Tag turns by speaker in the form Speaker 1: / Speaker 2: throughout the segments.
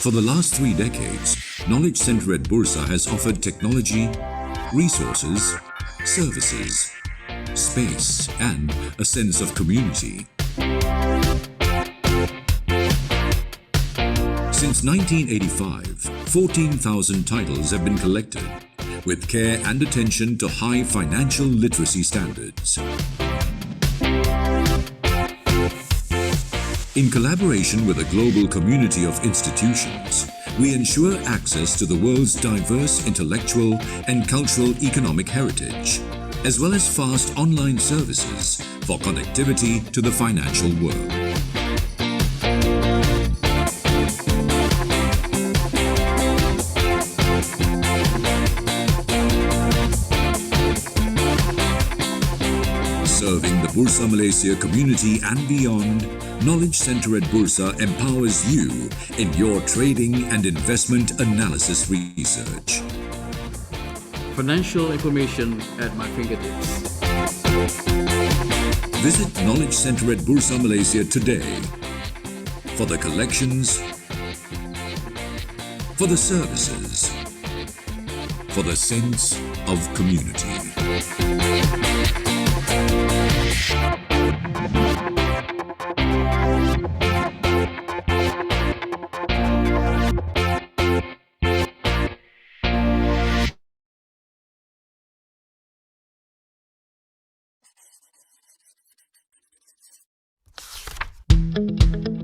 Speaker 1: For the last 3 decades, Knowledge Center at Bursa has offered technology, resources, services, space, and a sense of community. Since 1985, 14,000 titles have been collected, with care and attention to high financial literacy standards. In collaboration with a global community of institutions, we ensure access to the world's diverse intellectual and cultural economic heritage, as well as fast online services for connectivity to the financial world. Serving the Bursa Malaysia community and beyond, Knowledge Center at Bursa empowers you in your trading and investment analysis research.
Speaker 2: Financial information at my fingertips.
Speaker 1: Visit Knowledge Center at Bursa Malaysia today for the collections, for the services, for the sense of community.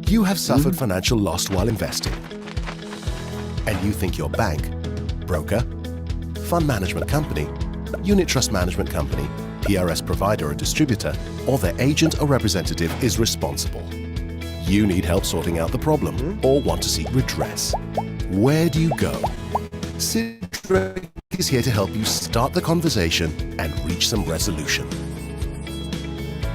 Speaker 3: You have suffered financial loss while investing, and you think your bank, broker, fund management company, unit trust management company, PRS provider or distributor, or their agent or representative is responsible. You need help sorting out the problem or want to seek redress. Where do you go? Sidrec is here to help you start the conversation and reach some resolution.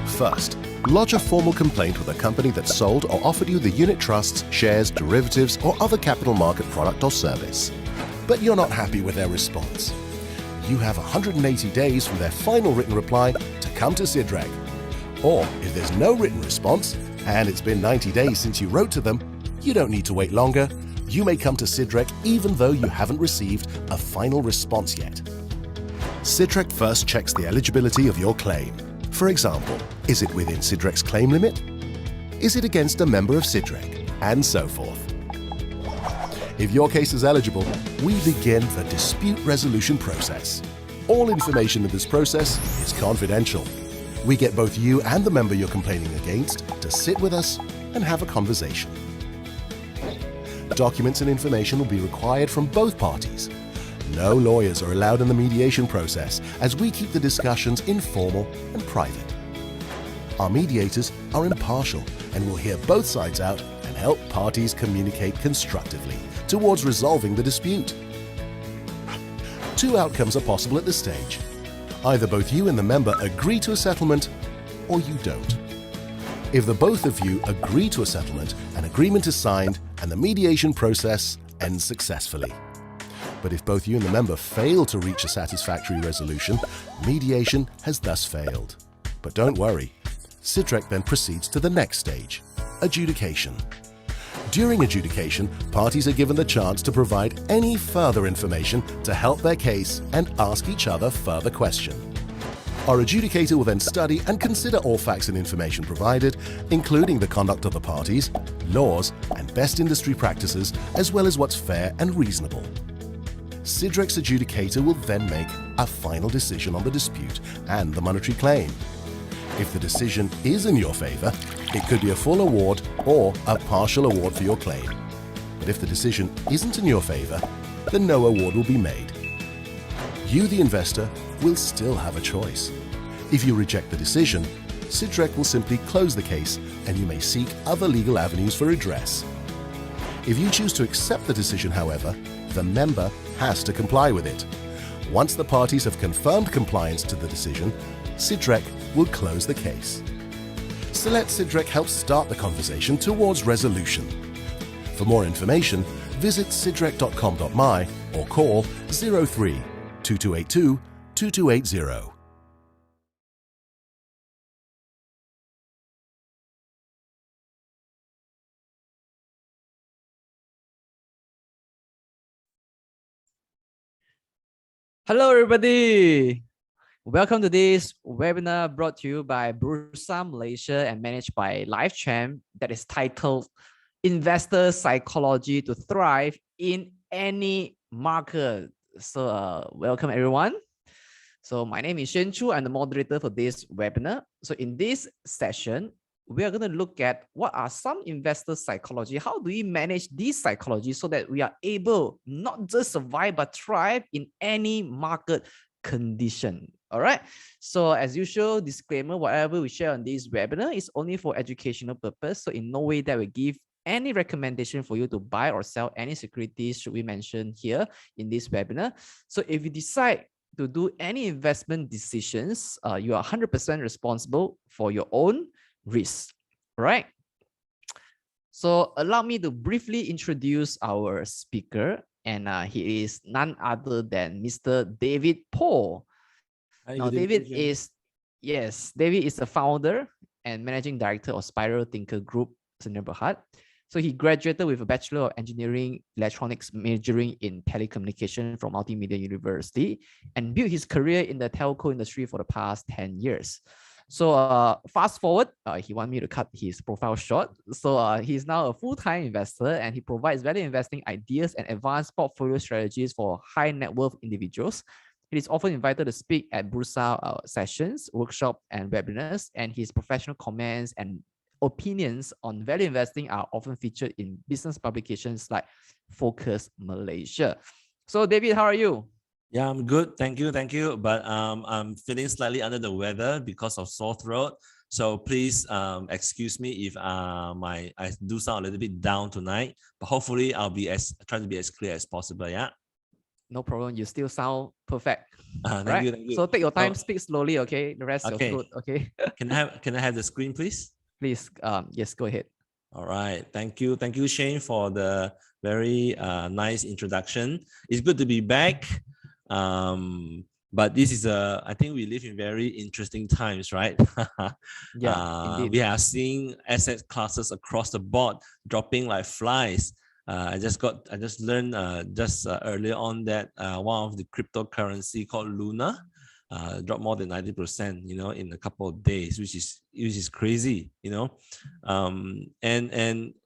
Speaker 3: First, lodge a formal complaint with a company that sold or offered you the unit trusts, shares, derivatives, or other capital market product or service. But you're not happy with their response. You have 180 days from their final written reply to come to Sidrec. Or if there's no written response, and it's been 90 days since you wrote to them, you don't need to wait longer. You may come to Sidrec even though you haven't received a final response yet. Sidrec first checks the eligibility of your claim. For example, is it within Sidrec's claim limit? Is it against a member of Sidrec? And so forth. If your case is eligible, we begin the dispute resolution process. All information in this process is confidential. We get both you and the member you're complaining against to sit with us and have a conversation. Documents and information will be required from both parties. No lawyers are allowed in the mediation process, as we keep the discussions informal and private. Our mediators are impartial and will hear both sides out and help parties communicate constructively towards resolving the dispute. 2 outcomes are possible at this stage. Either both you and the member agree to a settlement, or you don't. If the both of you agree to a settlement, an agreement is signed and the mediation process ends successfully. But if both you and the member fail to reach a satisfactory resolution, mediation has thus failed. But don't worry, Sidrec then proceeds to the next stage, adjudication. During adjudication, parties are given the chance to provide any further information to help their case and ask each other further questions. Our adjudicator will then study and consider all facts and information provided, including the conduct of the parties, laws, and best industry practices, as well as what's fair and reasonable. Sidrec's adjudicator will then make a final decision on the dispute and the monetary claim. If the decision is in your favor, it could be a full award or a partial award for your claim. But if the decision isn't in your favor, then no award will be made. You, the investor, will still have a choice. If you reject the decision, Sidrec will simply close the case and you may seek other legal avenues for redress. If you choose to accept the decision, however, the member has to comply with it. Once the parties have confirmed compliance to the decision, Sidrec will close the case. So let Sidrec help start the conversation towards resolution. For more information, visit sidrec.com.my or call 03 2282 2280.
Speaker 2: Hello, everybody. Welcome to this webinar brought to you by Bursa Malaysia and managed by LifeChamp that is titled Investor Psychology to Thrive in Any Market. So welcome everyone. So my name is Shen Chu. I'm the moderator for this webinar. So in this session, we are going to look at what are some investor psychology. How do we manage this psychology so that we are able not just survive but thrive in any market condition. All right. So as usual, disclaimer, whatever we share on this webinar is only for educational purpose. So in no way that we give any recommendation for you to buy or sell any securities should we mention here in this webinar. So if you decide to do any investment decisions, you are 100% responsible for your own risk, right? So allow me to briefly introduce our speaker, and he is none other than Mr. David Paul.
Speaker 4: Hi,
Speaker 2: Now, David is the founder and managing director of Spiral Thinker Group, Sdn Bhd. So he graduated with a Bachelor of Engineering Electronics majoring in telecommunication from Multimedia University and built his career in the telco industry for the past 10 years. So fast forward, he wanted me to cut his profile short. So he's now a full-time investor and he provides value investing ideas and advanced portfolio strategies for high net worth individuals. He is often invited to speak at Bursa sessions, workshops, and webinars, and his professional comments and opinions on value investing are often featured in business publications like Focus Malaysia. So David, how are you?
Speaker 4: Yeah, I'm good. Thank you. But I'm feeling slightly under the weather because of sore throat. So please excuse me if I do sound a little bit down tonight. But hopefully I'll be trying to be as clear as possible. Yeah.
Speaker 2: No problem. You still sound perfect.
Speaker 4: Thank you.
Speaker 2: So take your time, speak slowly, okay? The rest of your throat, okay?
Speaker 4: Can I have the screen, please?
Speaker 2: Please, yes, go ahead.
Speaker 4: All right. Thank you, Shane, for the very nice introduction. It's good to be back. But this is I think we live in very interesting times, right?
Speaker 2: Yeah, indeed.
Speaker 4: We are seeing asset classes across the board dropping like flies. I just learned earlier on that one of the cryptocurrency called Luna dropped more than 90%, in a couple of days, which is crazy, and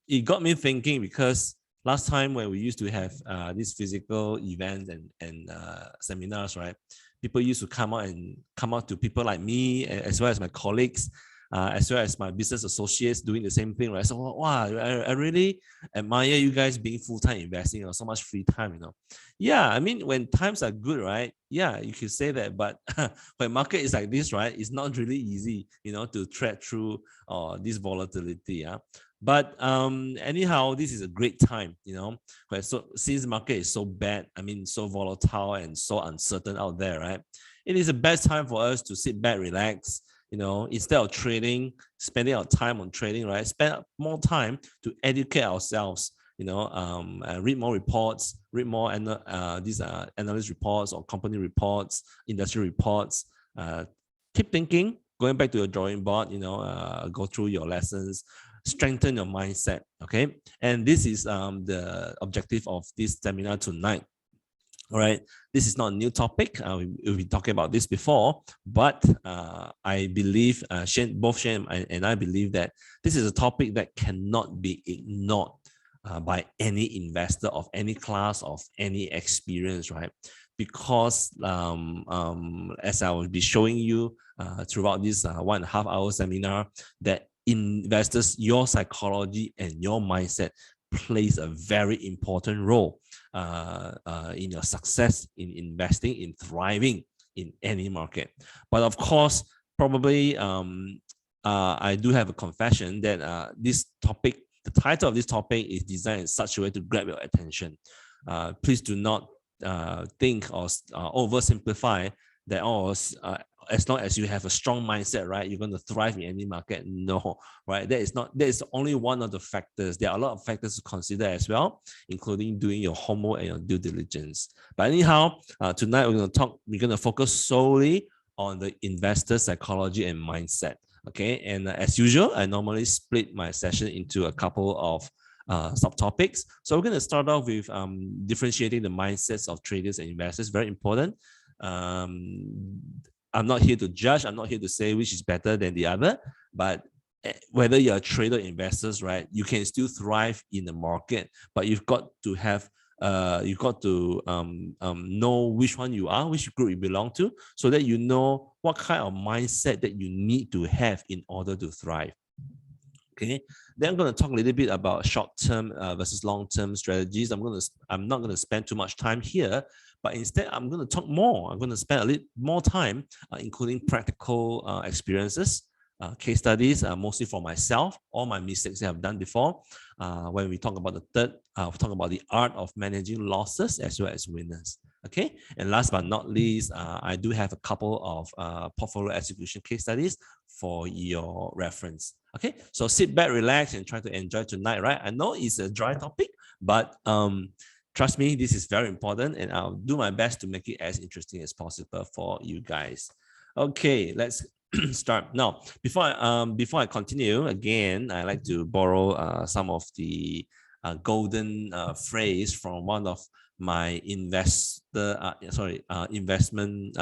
Speaker 4: it got me thinking because last time when we used to have these physical events and seminars, right? People used to come out to people like me, as well as my colleagues, as well as my business associates doing the same thing, right? So wow, I really admire you guys being full-time investing, so much free time, Yeah, I mean, when times are good, right? Yeah, you could say that, but when market is like this, right? It's not really easy, to tread through this volatility, yeah. But anyhow, this is a great time, so since the market is so bad, I mean, so volatile and so uncertain out there, right? It is the best time for us to sit back, relax, instead of trading, spending our time on trading, right? Spend more time to educate ourselves, read more reports, read more these analyst reports or company reports, industry reports. Keep thinking, going back to your drawing board, go through your lessons, strengthen your mindset, okay? And this is the objective of this seminar tonight. All right, this is not a new topic. We've been talking about this before, but I believe both Shane and I believe that this is a topic that cannot be ignored by any investor of any class, of any experience, right? Because as I will be showing you throughout this 1.5 hour seminar, that investors, your psychology and your mindset plays a very important role in your success in investing, in thriving in any market. But of course, probably I do have a confession that this topic, the title of this topic is designed in such a way to grab your attention. Please do not think or oversimplify that as long as you have a strong mindset, right, you're going to thrive in any market. No, right? That is only one of the factors. There are a lot of factors to consider as well, including doing your homework and your due diligence. But anyhow, tonight we're going to focus solely on the investor psychology and mindset. Okay, and as usual, I normally split my session into a couple of subtopics. So we're going to start off with differentiating the mindsets of traders and investors. Very important. I'm not here to judge. I'm not here to say which is better than the other, but whether you're a trader or investors, right, you can still thrive in the market, but you've got to have know which one you are, which group you belong to, so that you know what kind of mindset that you need to have in order to thrive. Okay, then I'm going to talk a little bit about short-term versus long-term strategies. I'm not going to spend too much time here, but instead I'm going to talk more. I'm going to spend a little more time, including practical experiences, case studies, mostly for myself, all my mistakes that I've done before. When we talk about the third, we talk about the art of managing losses as well as winners. Okay, and last but not least, I do have a couple of portfolio execution case studies for your reference. Okay, so sit back, relax, and try to enjoy tonight, right? I know it's a dry topic, but trust me, this is very important, and I'll do my best to make it as interesting as possible for you guys. Okay, let's start. Now, before I continue, again, I like to borrow some of the golden phrase from one of my investment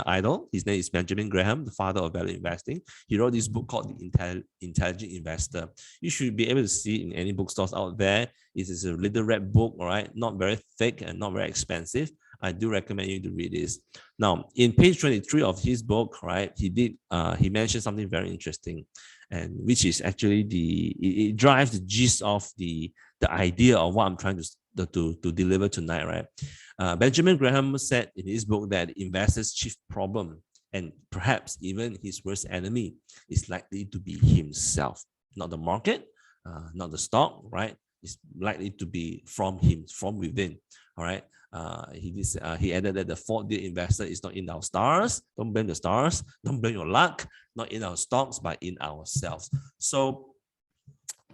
Speaker 4: idol. His name is Benjamin Graham, the father of value investing. He wrote this book called The Intelligent Investor. You should be able to see it in any bookstores out there. It is a little red book, all right, not very thick and not very expensive. I do recommend you to read this. Now, in page 23 of his book, right, he mentioned something very interesting, and which is actually it drives the gist of the idea of what I'm trying to deliver tonight, right? Benjamin Graham said in his book that investors' chief problem, and perhaps even his worst enemy, is likely to be himself, not the market, not the stock, right? It's likely to be from him, from within. All right. He added that the fault dear investor is not in our stars. Don't blame the stars. Don't blame your luck. Not in our stocks, but in ourselves. So,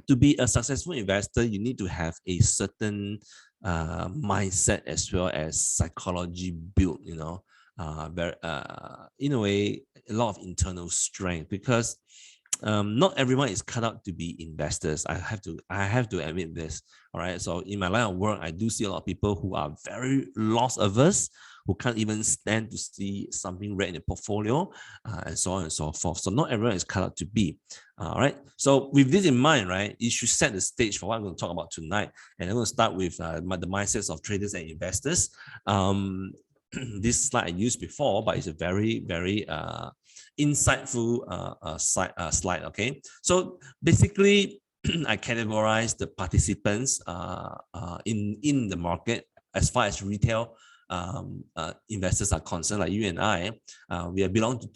Speaker 4: to be a successful investor, you need to have a certain mindset as well as psychology built. You know, in a way, a lot of internal strength, because not everyone is cut out to be investors. I have to admit this. All right. So in my line of work, I do see a lot of people who are very loss averse, who can't even stand to see something red in the portfolio, and so on and so forth. So not everyone is cut out to be. All right. So with this in mind, right, it should set the stage for what I'm going to talk about tonight. And I'm going to start with the mindsets of traders and investors. This slide I used before, but it's a very, very insightful slide. Okay, so basically, I categorize the participants in the market as far as retail investors are concerned. Like you and I, we belong to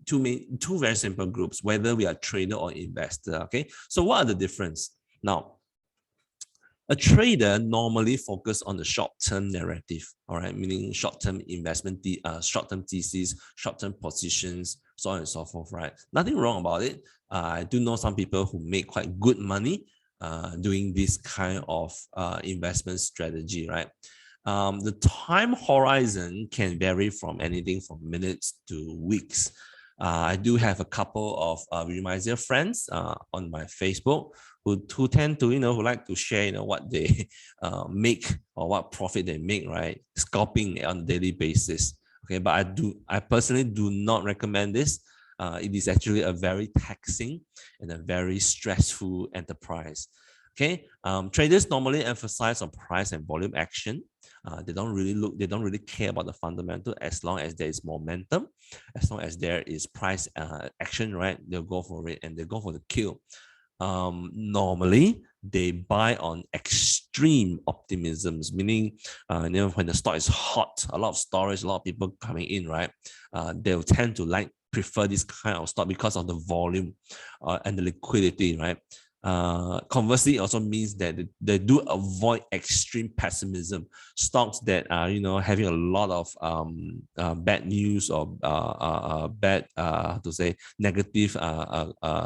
Speaker 4: two very simple groups, whether we are trader or investor. Okay, so what are the difference now? A trader normally focus on the short-term narrative, all right, meaning short-term investment, short-term thesis, short-term positions, so on and so forth, right? Nothing wrong about it. I do know some people who make quite good money doing this kind of investment strategy, right? The time horizon can vary from anything from minutes to weeks. I do have a couple of Remiser friends on my Facebook who tend to, who like to share, what they make or what profit they make, right? Scalping on a daily basis. Okay, but I personally do not recommend this. It is actually a very taxing and a very stressful enterprise. Okay, traders normally emphasize on price and volume action. They don't really care about the fundamental as long as there is momentum, as long as there is price action, right? They'll go for it and they go for the kill. Normally, they buy on extreme optimisms, meaning when the stock is hot, a lot of storage, a lot of people coming in, right? They'll tend to prefer this kind of stock because of the volume and the liquidity, right? Conversely, it also means that they do avoid extreme pessimism. Stocks that are, having a lot of bad news or bad, negative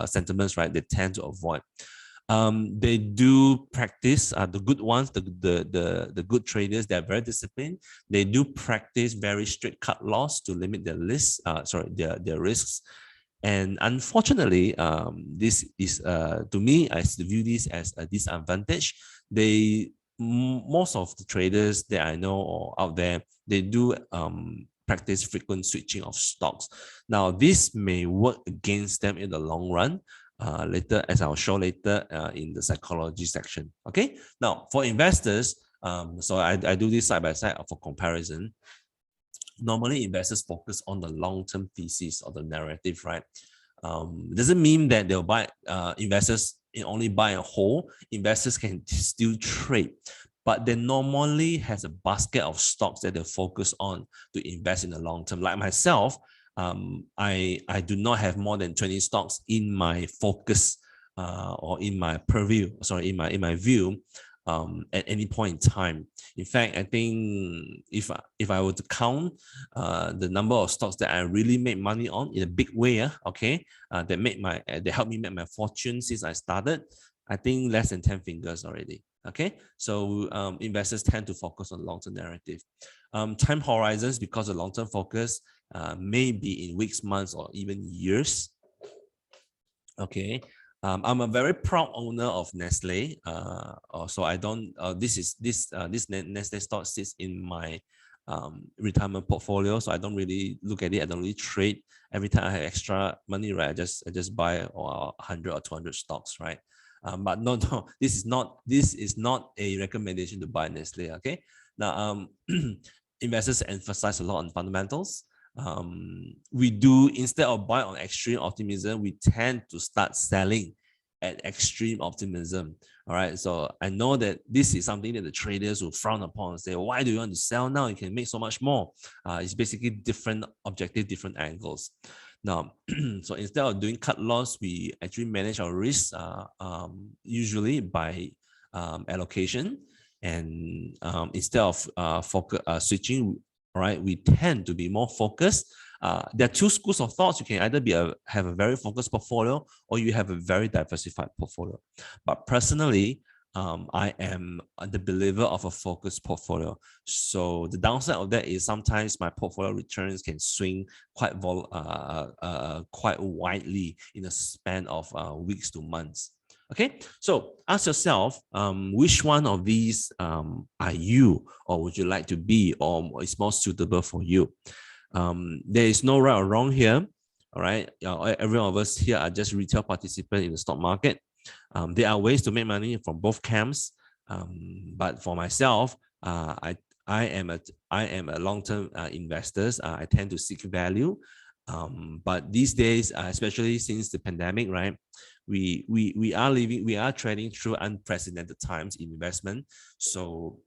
Speaker 4: sentiments, right? They tend to avoid. They do practice the good ones, the good traders. They're very disciplined. They do practice very strict cut loss to limit their their risks. And unfortunately, this is to me, I view this as a disadvantage. Most of the traders that I know or out there, they do practice frequent switching of stocks. Now, this may work against them in the long run. Later, as I'll show later in the psychology section. Okay. Now, for investors, so I do this side by side for comparison. Normally, investors focus on the long-term thesis or the narrative, right? Doesn't mean that they'll buy. Investors only buy a whole. Investors can still trade, but they normally has a basket of stocks that they focus on to invest in the long term. Like myself, I do not have more than 20 stocks in my focus or in my purview. Sorry, in my view. At any point in time. In fact, I think if I were to count the number of stocks that I really made money on in a big way, that helped me make my fortune since I started, I think less than 10 fingers already. Okay, so investors tend to focus on long-term narrative. Time horizons, because of long-term focus, may be in weeks, months, or even years. Okay. I'm a very proud owner of Nestle. So I don't. This Nestle stock sits in my retirement portfolio. So I don't really look at it. I don't really trade. Every time I have extra money, right, I just buy 100 or 200 stocks, right. But no, this is not a recommendation to buy Nestle. Okay. Now, investors emphasize a lot on fundamentals. We do, instead of buying on extreme optimism, we tend to start selling at extreme optimism. All right. So I know that this is something that the traders will frown upon and say, why do you want to sell now? You can make so much more. It's basically different objective, different angles. Now, so instead of doing cut loss, we actually manage our risks usually by allocation. And instead of switching, right, we tend to be more focused. There are two schools of thoughts. You can either have a very focused portfolio or you have a very diversified portfolio. But personally, I am the believer of a focused portfolio. So the downside of that is sometimes my portfolio returns can swing quite widely in a span of weeks to months. Okay, so ask yourself, which one of these are you, or would you like to be, or is more suitable for you? There is no right or wrong here. All right, every one of us here are just retail participants in the stock market. There are ways to make money from both camps, but for myself, I am a long-term investor. I tend to seek value, but these days, especially since the pandemic, right, we are trading through unprecedented times in investment. So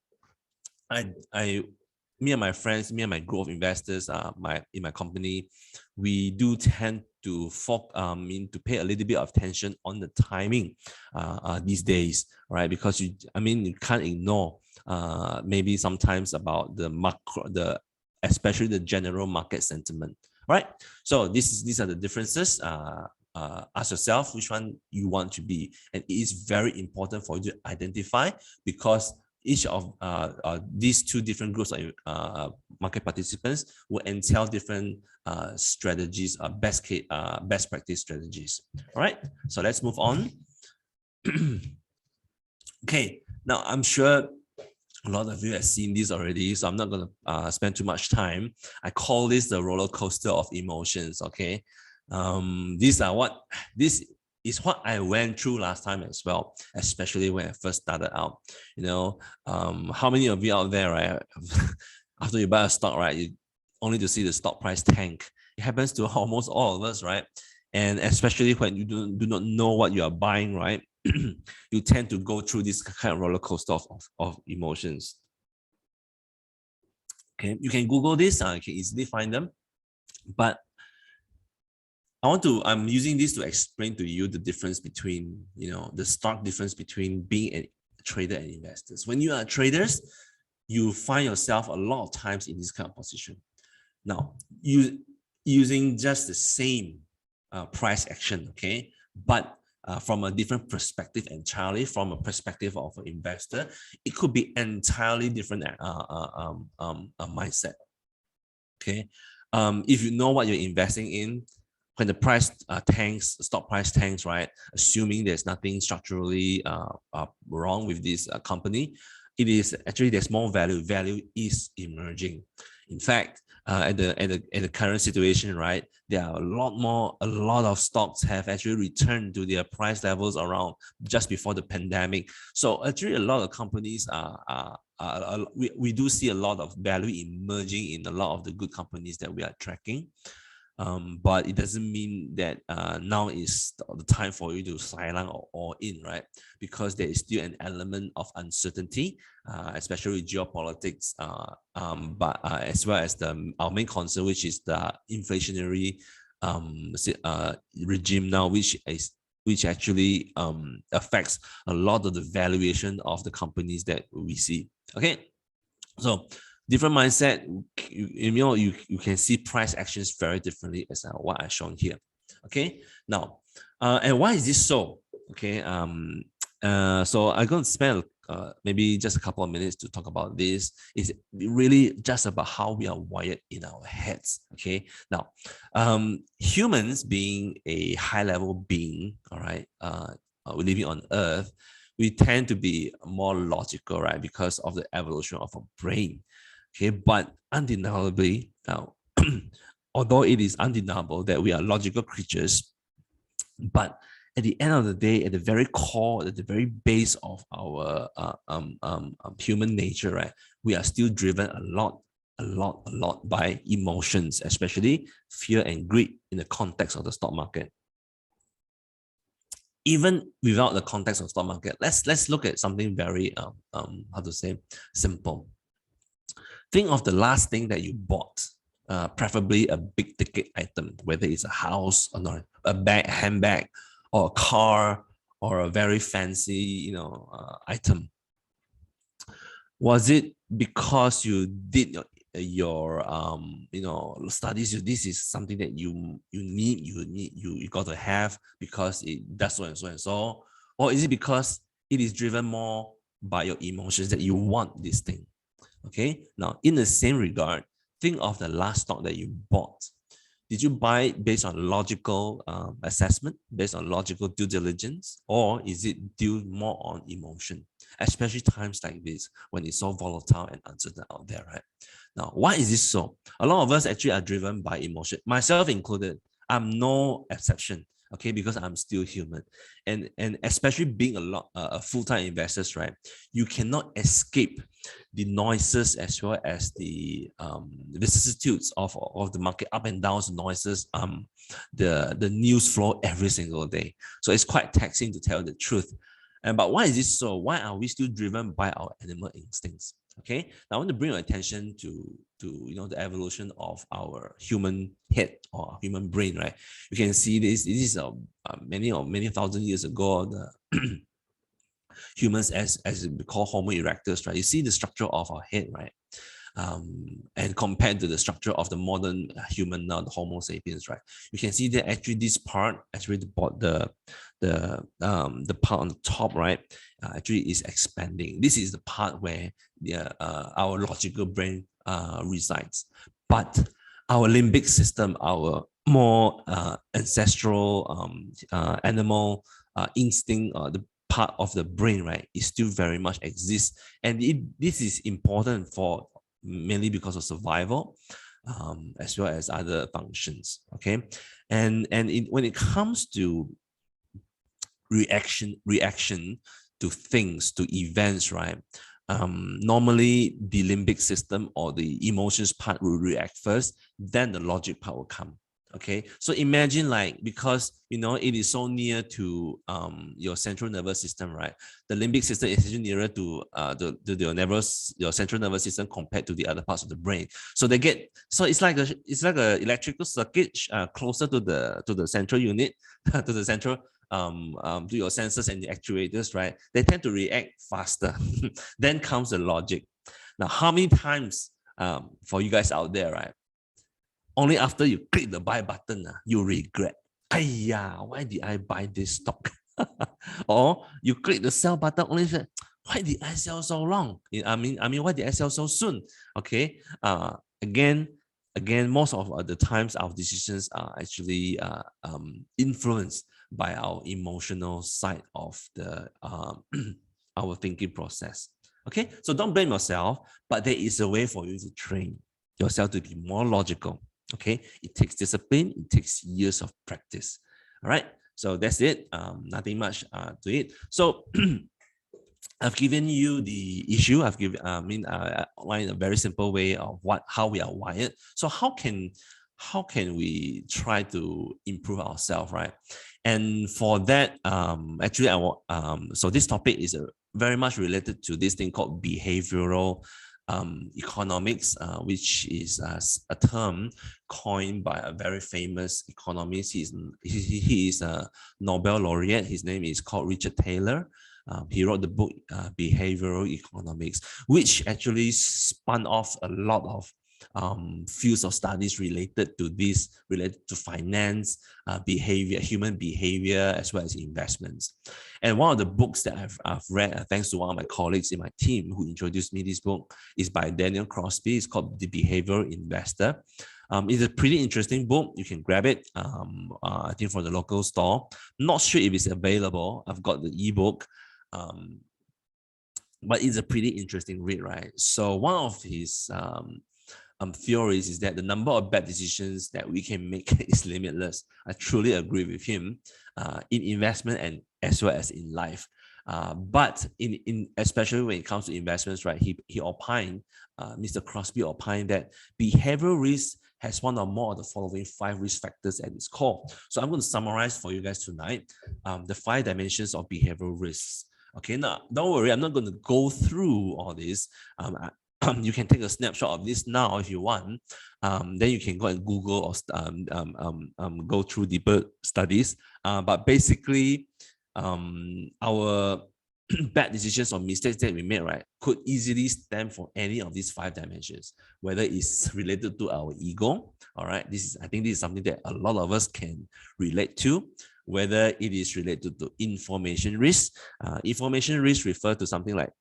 Speaker 4: me and my friends, me and my group of investors, in my company, we do tend to pay a little bit of attention on the timing these days, right? Because you can't ignore maybe sometimes about the macro, especially the general market sentiment, right? So these are the differences. Ask yourself which one you want to be, and it is very important for you to identify, because each of these two different groups of market participants will entail different strategies, best practice strategies. All right, so let's move on. Okay, now I'm sure a lot of you have seen this already, so I'm not going to spend too much time. I call this the roller coaster of emotions. Okay, this is what I went through last time as well, especially when I first started out. You know, how many of you out there, right? After you buy a stock, right, you only to see the stock price tank. It happens to almost all of us, right? And especially when you do not know what you are buying, right? You tend to go through this kind of roller coaster of emotions. Okay, you can Google this. You can easily find them, but I'm using this to explain to you the difference between, the stark difference between being a trader and investors. When you are traders, you find yourself a lot of times in this kind of position. Now, using just the same price action, okay, but from a different perspective entirely, from a perspective of an investor, it could be entirely different mindset. Okay, if you know what you're investing in, when the price stock price tanks, right? Assuming there's nothing structurally wrong with this company, it is actually there's more value. Value is emerging. In fact, at the current situation, right? There are a lot of stocks have actually returned to their price levels around just before the pandemic. So actually, a lot of companies we do see a lot of value emerging in a lot of the good companies that we are tracking. But it doesn't mean that now is the time for you to silent or all in, right? Because there is still an element of uncertainty, especially with geopolitics, but as well as our main concern, which is the inflationary regime now, which actually affects a lot of the valuation of the companies that we see. Okay, so different mindset, you can see price actions very differently as what I've shown here. Okay, now, and why is this so? Okay, so I'm going to spend maybe just a couple of minutes to talk about this. It's really just about how we are wired in our heads. Okay, now, humans being a high-level being, all right, we're living on Earth, we tend to be more logical, right, because of the evolution of our brain. Okay, but undeniably, although it is undeniable that we are logical creatures, but at the end of the day, at the very core, at the very base of our human nature, right, we are still driven a lot by emotions, especially fear and greed in the context of the stock market. Even without the context of stock market, let's look at something very how to say, simple. Think of the last thing that you bought, preferably a big ticket item, whether it's a house or not, a handbag, or a car, or a very fancy, item. Was it because you did your studies? This is something that you got to have because it does so and so and so, or is it because it is driven more by your emotions that you want this thing? Okay, now in the same regard, think of the last stock that you bought. Did you buy it based on logical assessment, based on logical due diligence, or is it due more on emotion? Especially times like this when it's so volatile and uncertain out there, right? Now, why is this so? A lot of us actually are driven by emotion, myself included. I'm no exception. Okay, because I'm still human, and especially being a full-time investors, right? You cannot escape the noises as well as the vicissitudes of the market, up and downs noises, the news flow every single day. So it's quite taxing, to tell the truth. But why is this so? Why are we still driven by our animal instincts? Okay, now I want to bring your attention to the evolution of our human head or human brain, right? You can see this. This is many thousand years ago, the humans as we call Homo erectus, right? You see the structure of our head, right? And compared to the structure of the modern human now, the Homo sapiens, right? You can see that actually this part, actually the part on the top, right, actually is expanding. This is the part where our logical brain resides. But our limbic system, our more ancestral animal instinct, the part of the brain, right, is still very much exists. And this is important for mainly because of survival, as well as other functions. Okay, and when it comes to reaction to things, to events, right? Normally the limbic system or the emotions part will react first, then the logic part will come. Okay, so imagine, like, because it is so near to your central nervous system, right? The limbic system is actually nearer to your central nervous system compared to the other parts of the brain. So it's like a electrical circuit closer to the central unit, to the central to your sensors and the actuators, right? They tend to react faster. Then comes the logic. Now, how many times for you guys out there, right? Only after you click the buy button, you regret. Why did I buy this stock? Or you click the sell button, only say, why did I sell so long? I mean, why did I sell so soon? Okay. Again, most of the times our decisions are actually influenced by our emotional side of the our thinking process. Okay, so don't blame yourself, but there is a way for you to train. yourself to be more logical. Okay, it takes discipline, it takes years of practice. All right, so that's it. Nothing much to it. So I've given you the issue. I've given, outlined a very simple way of how we are wired. So how can we try to improve ourselves, right? And for that, actually, so this topic is very much related to this thing called behavioral economics, which is a term coined by a very famous economist. He is a Nobel laureate. His name is called Richard Taylor. He wrote the book Behavioral Economics, which actually spun off a lot of fields of studies related to this, related to finance, behavior, human behavior, as well as investments. And one of the books that I've read, thanks to one of my colleagues in my team who introduced me this book, is by Daniel Crosby. It's called The Behavioral Investor. It's a pretty interesting book. You can grab it, I think, from the local store. Not sure if it's available. I've got the ebook. But it's a pretty interesting read, right? So one of his theories is that the number of bad decisions that we can make is limitless. I truly agree with him in investment and as well as in life. But especially when it comes to investments, right? He opined, Mr. Crosby opined that behavioral risk has one or more of the following 5 risk factors at its core. So I'm going to summarize for you guys tonight the 5 dimensions of behavioral risks. Okay, now don't worry, I'm not going to go through all this. You can take a snapshot of this now if you want. Then you can go and Google or go through deeper studies. But basically, our bad decisions or mistakes that we made, right, could easily stem from any of these 5 dimensions, whether it's related to our ego. All right, I think this is something that a lot of us can relate to. Whether it is related to information risk. Information risk refer to something like,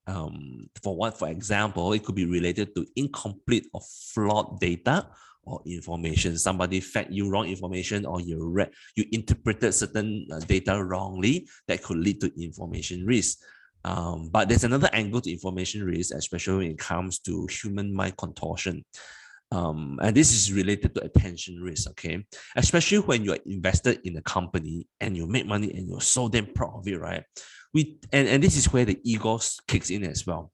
Speaker 4: for example, it could be related to incomplete or flawed data or information. Somebody fed you wrong information, or you interpreted certain data wrongly. That could lead to information risk. But there's another angle to information risk, especially when it comes to human mind contortion. And this is related to attention risk, okay? Especially when you're invested in a company and you make money and you're so damn proud of it, right? And this is where the ego kicks in as well,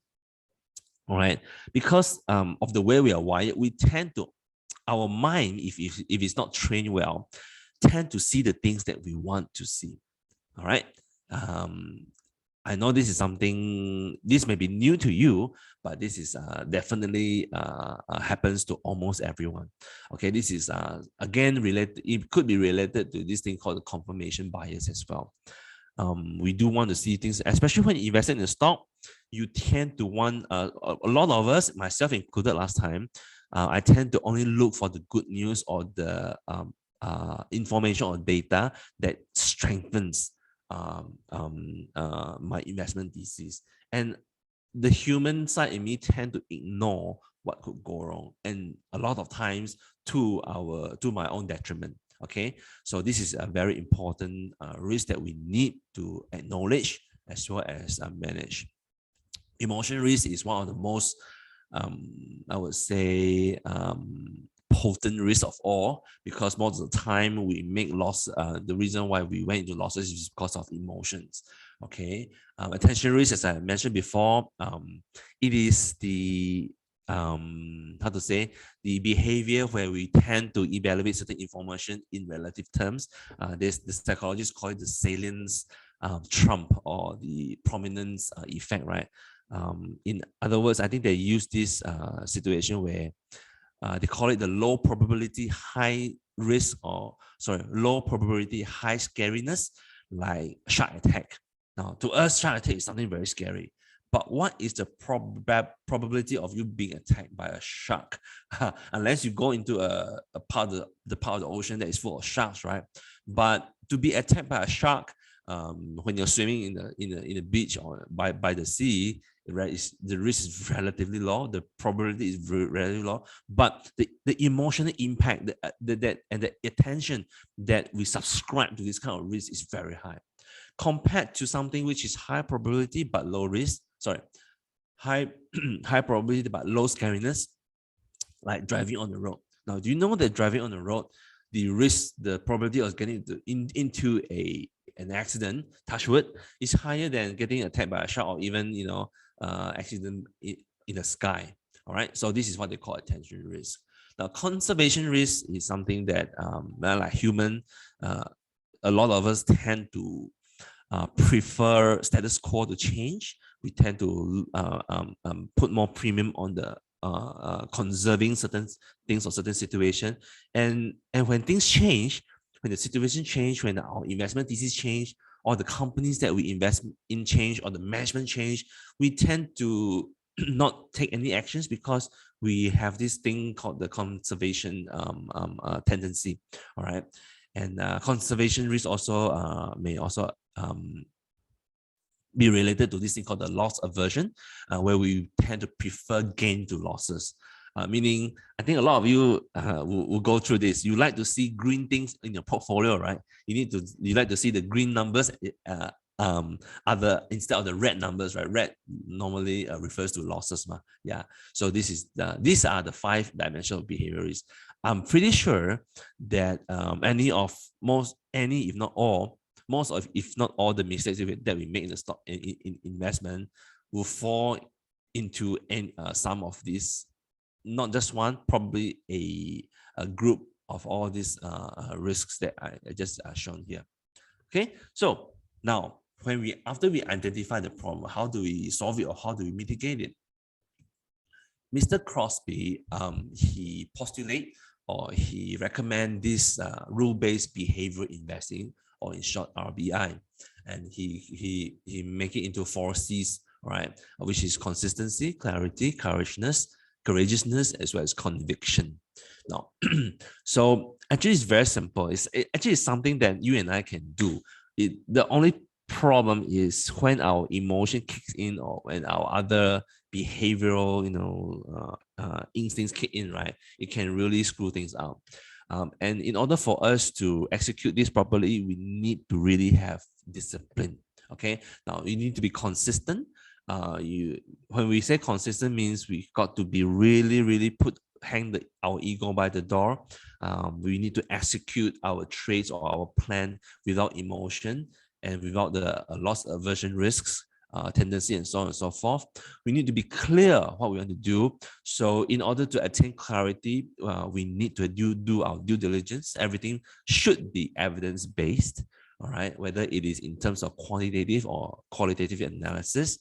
Speaker 4: all right? Because of the way we are wired, we tend to, our mind, if it's not trained well, tend to see the things that we want to see, all right? I know this is something, this may be new to you, but this is definitely happens to almost everyone. Okay, this is again related, it could be related to this thing called the confirmation bias as well. We do want to see things, especially when you invest in a stock, you tend to want, a lot of us, myself included last time, I tend to only look for the good news or the information or data that strengthens my investment thesis. And the human side in me tend to ignore what could go wrong, and a lot of times to my own detriment. Okay, so this is a very important risk that we need to acknowledge as well as manage. Emotion risk is one of the most I would say potent risk of all, because most of the time we make loss. The reason why we went into losses is because of emotions. Okay, attention risk, as I mentioned before, it is the how to say, the behavior where we tend to evaluate certain information in relative terms. The psychologists call it the salience trump or the prominence effect, right? In other words, I think they use this situation where they call it the low probability, high risk, or low probability, high scariness, like shark attack. Now, to us, shark attack is something very scary. But what is the probability of you being attacked by a shark? Unless you go into a part of the ocean that is full of sharks, right? But to be attacked by a shark, when you're swimming in the beach or by the sea, the risk is relatively low. The probability is relatively low, but the emotional impact, and the attention that we subscribe to this kind of risk is very high, compared to something which is high probability but low risk. High probability but low scariness, like driving on the road. Now, do you know that driving on the road, the risk, the probability of getting into an accident, touch wood, is higher than getting attacked by a shark or even, accident in the sky. All right. So this is what they call attention risk. Now, conservation risk is something that, like human, a lot of us tend to prefer status quo to change. We tend to put more premium on the conserving certain things or certain situation. And when things change, when the situation change, when our investment thesis change, or the companies that we invest in change, or the management change, we tend to not take any actions because we have this thing called the conservation tendency. All right. And conservation risk also may also be related to this thing called the loss aversion, where we tend to prefer gain to losses. Meaning, I think a lot of you will go through this. You like to see green things in your portfolio, right? You like to see the green numbers instead of the red numbers, right? Red normally refers to losses, yeah. So these are the 5 dimensional behaviors. I'm pretty sure that if not all the mistakes that we make in the stock in investment will fall into some of these, not just one, probably a group of all these risks that I just shown here. Okay, so now after we identify the problem, how do we solve it or how do we mitigate it? Mr. Crosby, he postulate or he recommend this rule-based behavioral investing, or in short RBI, and he make it into 4 C's, right? Which is consistency, clarity, courageousness, as well as conviction. Now, so actually it's very simple. It's something that you and I can do. The only problem is when our emotion kicks in, or when our other behavioral, instincts kick in, right? It can really screw things up. And in order for us to execute this properly, we need to really have discipline. Okay. Now you need to be consistent. When we say consistent, means we got to be really, really hang our ego by the door. We need to execute our trades or our plan without emotion and without the loss aversion risks, tendency, and so on and so forth. We need to be clear what we want to do. So in order to attain clarity, we need to do our due diligence. Everything should be evidence-based, all right? Whether it is in terms of quantitative or qualitative analysis,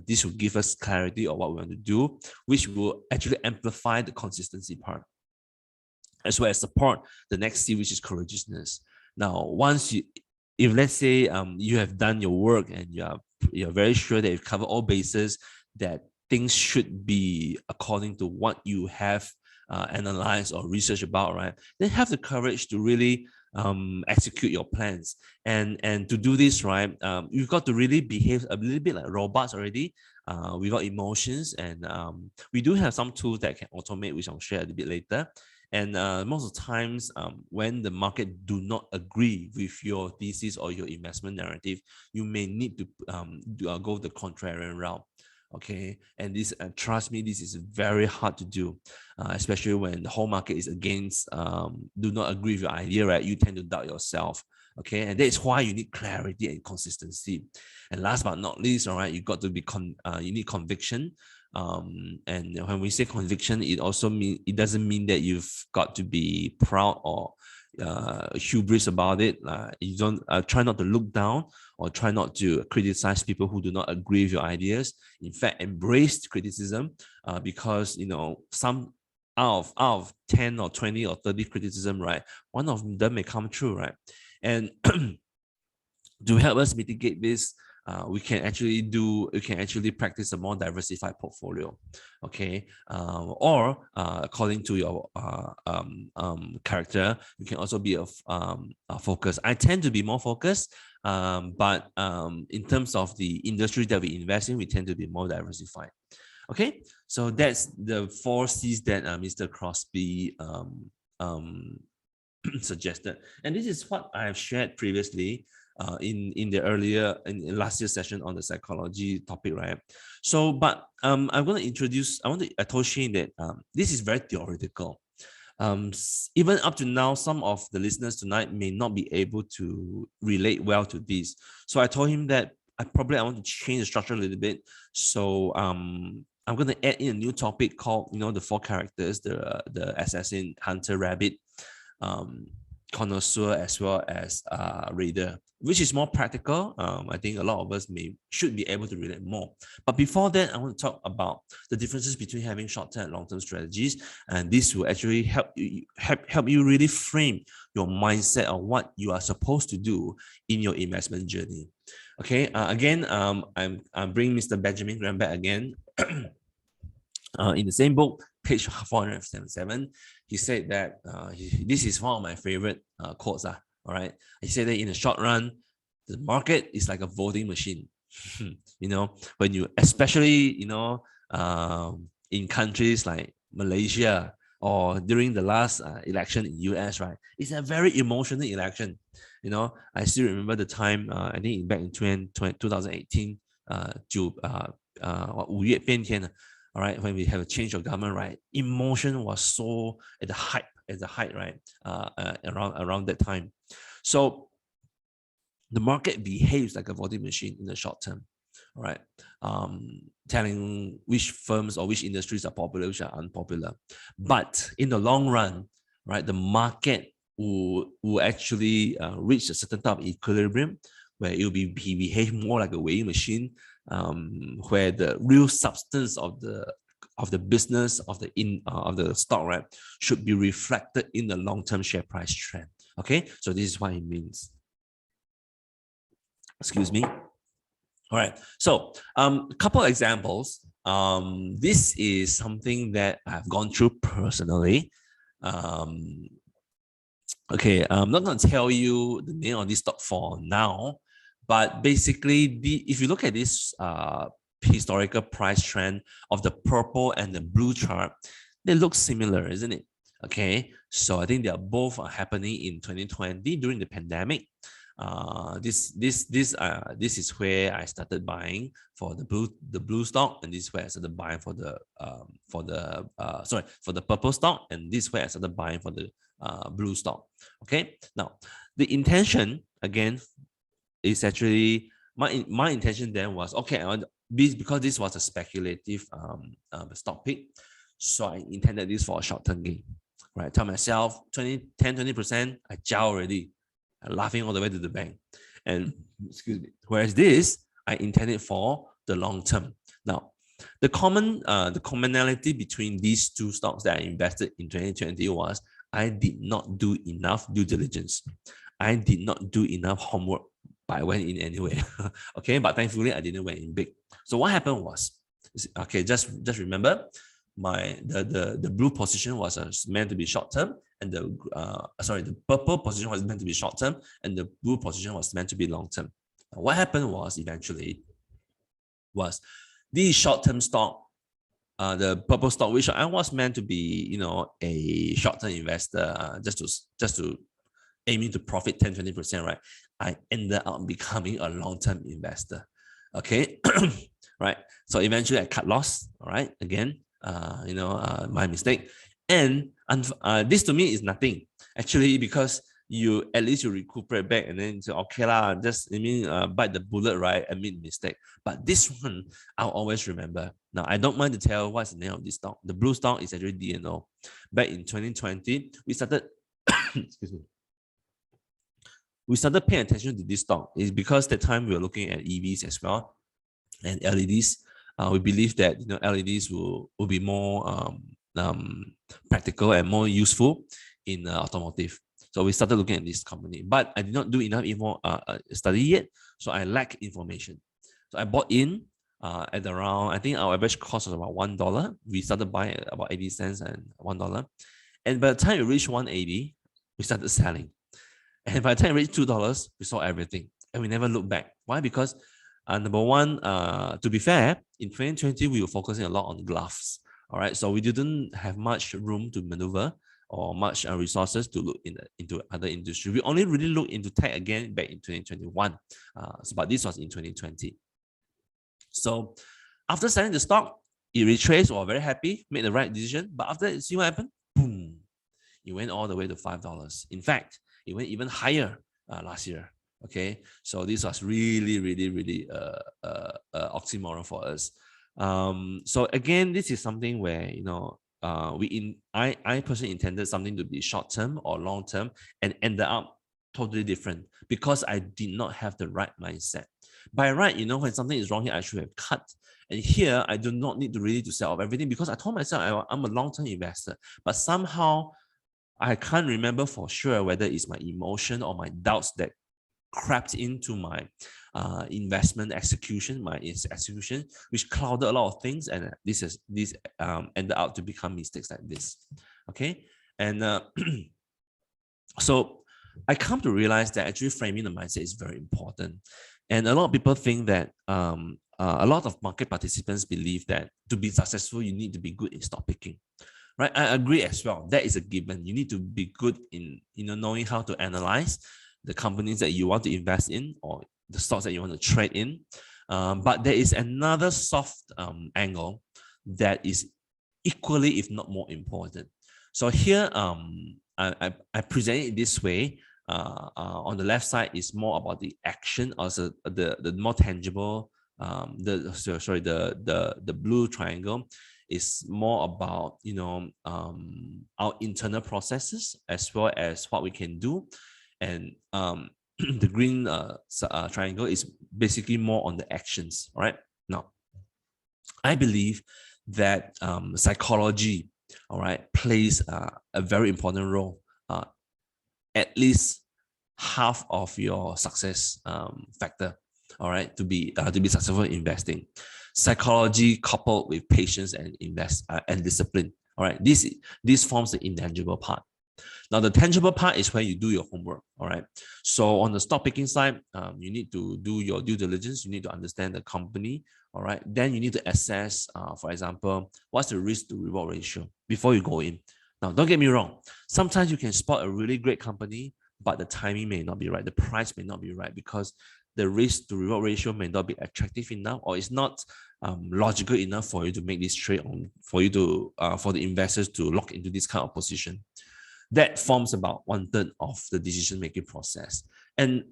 Speaker 4: this will give us clarity of what we want to do, which will actually amplify the consistency part, as well as support the next C, which is courageousness. Now, if let's say you have done your work and you're very sure that you've covered all bases, that things should be according to what you have analyzed or researched about, right? Then have the courage to really execute your plans. And to do this, right, you've got to really behave a little bit like robots already, without emotions. And we do have some tools that can automate, which I'll share a little bit later. And most of the times, when the market do not agree with your thesis or your investment narrative, you may need to go the contrarian route. Okay, and this, trust me, this is very hard to do, especially when the whole market is against, do not agree with your idea, right? You tend to doubt yourself. Okay, and that's why you need clarity and consistency. And last but not least, all right, you got to be you need conviction. And when we say conviction, it doesn't mean that you've got to be proud or hubris about it. You don't try not to look down or try not to criticize people who do not agree with your ideas. In fact, embrace criticism, because some out of 10 or 20 or 30 criticism, right, one of them may come true, right? And to help us mitigate this, we can actually practice a more diversified portfolio, okay? Or according to your character, you can also be a focus. I tend to be more focused, but in terms of the industry that we invest in, we tend to be more diversified. Okay, so that's the 4 C's that Mr. Crosby suggested, and this is what I have shared previously. in the earlier in last year's session on the psychology topic, right? So, but I'm going to introduce. I told Shane that this is very theoretical. Even up to now, some of the listeners tonight may not be able to relate well to this. So I told him that I want to change the structure a little bit. So I'm going to add in a new topic called, the 4 characters, the assassin, hunter, rabbit, connoisseur, as well as raider, which is more practical. I think a lot of us should be able to relate more. But before that, I want to talk about the differences between having short-term and long-term strategies, and this will actually help you really frame your mindset on what you are supposed to do in your investment journey. Okay. Again, I'm bringing Mr. Benjamin Graham back again. In the same book, page 477, he said that this is one of my favorite quotes. All right. He said that in the short run, the market is like a voting machine. When you, especially, in countries like Malaysia or during the last election in US, right? It's a very emotional election. I still remember the time, I think back in 2018, 5月变天, all right, when we have a change of government, right? Emotion was so at the height, right? Around that time. So the market behaves like a voting machine in the short term, all right? Telling which firms or which industries are popular, which are unpopular. But in the long run, right, the market will actually reach a certain type of equilibrium where it will behave more like a weighing machine, where the real substance of the business of the stock, right, should be reflected in the long-term share price trend. Okay, so this is what it means. Excuse me. All right, so a couple of examples. This is something that I've gone through personally. Okay, I'm not going to tell you the name of this stock for now, but basically, if you look at this historical price trend of the purple and the blue chart, they look similar, isn't it? Okay, so I think they are both happening in 2020 during the pandemic. This is where I started buying for the blue stock, and this is where I started buying for the purple stock, and this is where I started buying for the blue stock. Okay, now the intention again is actually my intention then was, okay, because this was a speculative stock pick, so I intended this for a short-term gain. Right, tell myself 20%, I jiao already, laughing all the way to the bank. And excuse me, whereas this I intended for the long term. Now, the commonality between these two stocks that I invested in 2020 was I did not do enough due diligence. I did not do enough homework, but I went in anyway. Okay, but thankfully I didn't went in big. So what happened was, okay, just remember, the blue position was meant to be short term, and the purple position was meant to be short term, and the blue position was meant to be long term. What happened was eventually the short term stock, the purple stock, which I was meant to be, a short term investor, just to aiming to profit 10-20%, right? I ended up becoming a long term investor. Okay, right. So eventually I cut loss. All right, again. My mistake, and this to me is nothing actually, because at least you recuperate back and then say, okay lah, just bite the bullet, right, and make mistake. But this one I'll always remember. Now I don't mind to tell what's the name of this stock. The blue stock is actually DNO. Back in 2020, we started excuse me. We started paying attention to this stock is because that time we were looking at EVs as well and LEDs. We believe that LEDs will be more practical and more useful in automotive. So we started looking at this company, but I did not do enough study yet, so I lack information. So I bought in at around, I think our average cost was about $1. We started buying at about 80 cents and $1, and by the time it reached 180, we started selling, and by the time it reached $2, we sold everything, and we never looked back. Why? Because number one, to be fair, in 2020, we were focusing a lot on gloves. All right. So we didn't have much room to maneuver or much resources to look into other industry. We only really look into tech again back in 2021, but this was in 2020. So after selling the stock, it retraced, or very happy, made the right decision. But after that, see what happened? Boom! It went all the way to $5. In fact, it went even higher last year. Okay, so this was really oxymoron for us. So again, this is something where I personally intended something to be short term or long term, and ended up totally different because I did not have the right mindset. By right, when something is wrong here, I should have cut. And here, I do not need to really to sell off everything because I told myself I'm a long-term investor. But somehow, I can't remember for sure whether it's my emotion or my doubts that crept into my investment execution, which clouded a lot of things, and this ended up to become mistakes like this. Okay, and so I come to realize that actually framing the mindset is very important, and a lot of people think that a lot of market participants believe that to be successful, you need to be good in stock picking. Right, I agree as well. That is a given. You need to be good in knowing how to analyze the companies that you want to invest in or the stocks that you want to trade in. But there is another soft angle that is equally, if not more important. So here, I present it this way. On the left side is more about the action, also the more tangible. The blue triangle is more about our internal processes as well as what we can do, and the green triangle is basically more on the actions. All right, now I believe that psychology, all right, plays a very important role. At least half of your success factor, all right, to be successful in investing. Psychology coupled with patience and and discipline. All right, this forms the intangible part. Now, the tangible part is where you do your homework. All right. So on the stock picking side, you need to do your due diligence. You need to understand the company. All right. Then you need to assess, for example, what's the risk to reward ratio before you go in. Now, don't get me wrong. Sometimes you can spot a really great company, but the timing may not be right. The price may not be right because the risk to reward ratio may not be attractive enough, or it's not logical enough for you to make this trade for the investors to lock into this kind of position. That forms about 1/3 of the decision-making process. And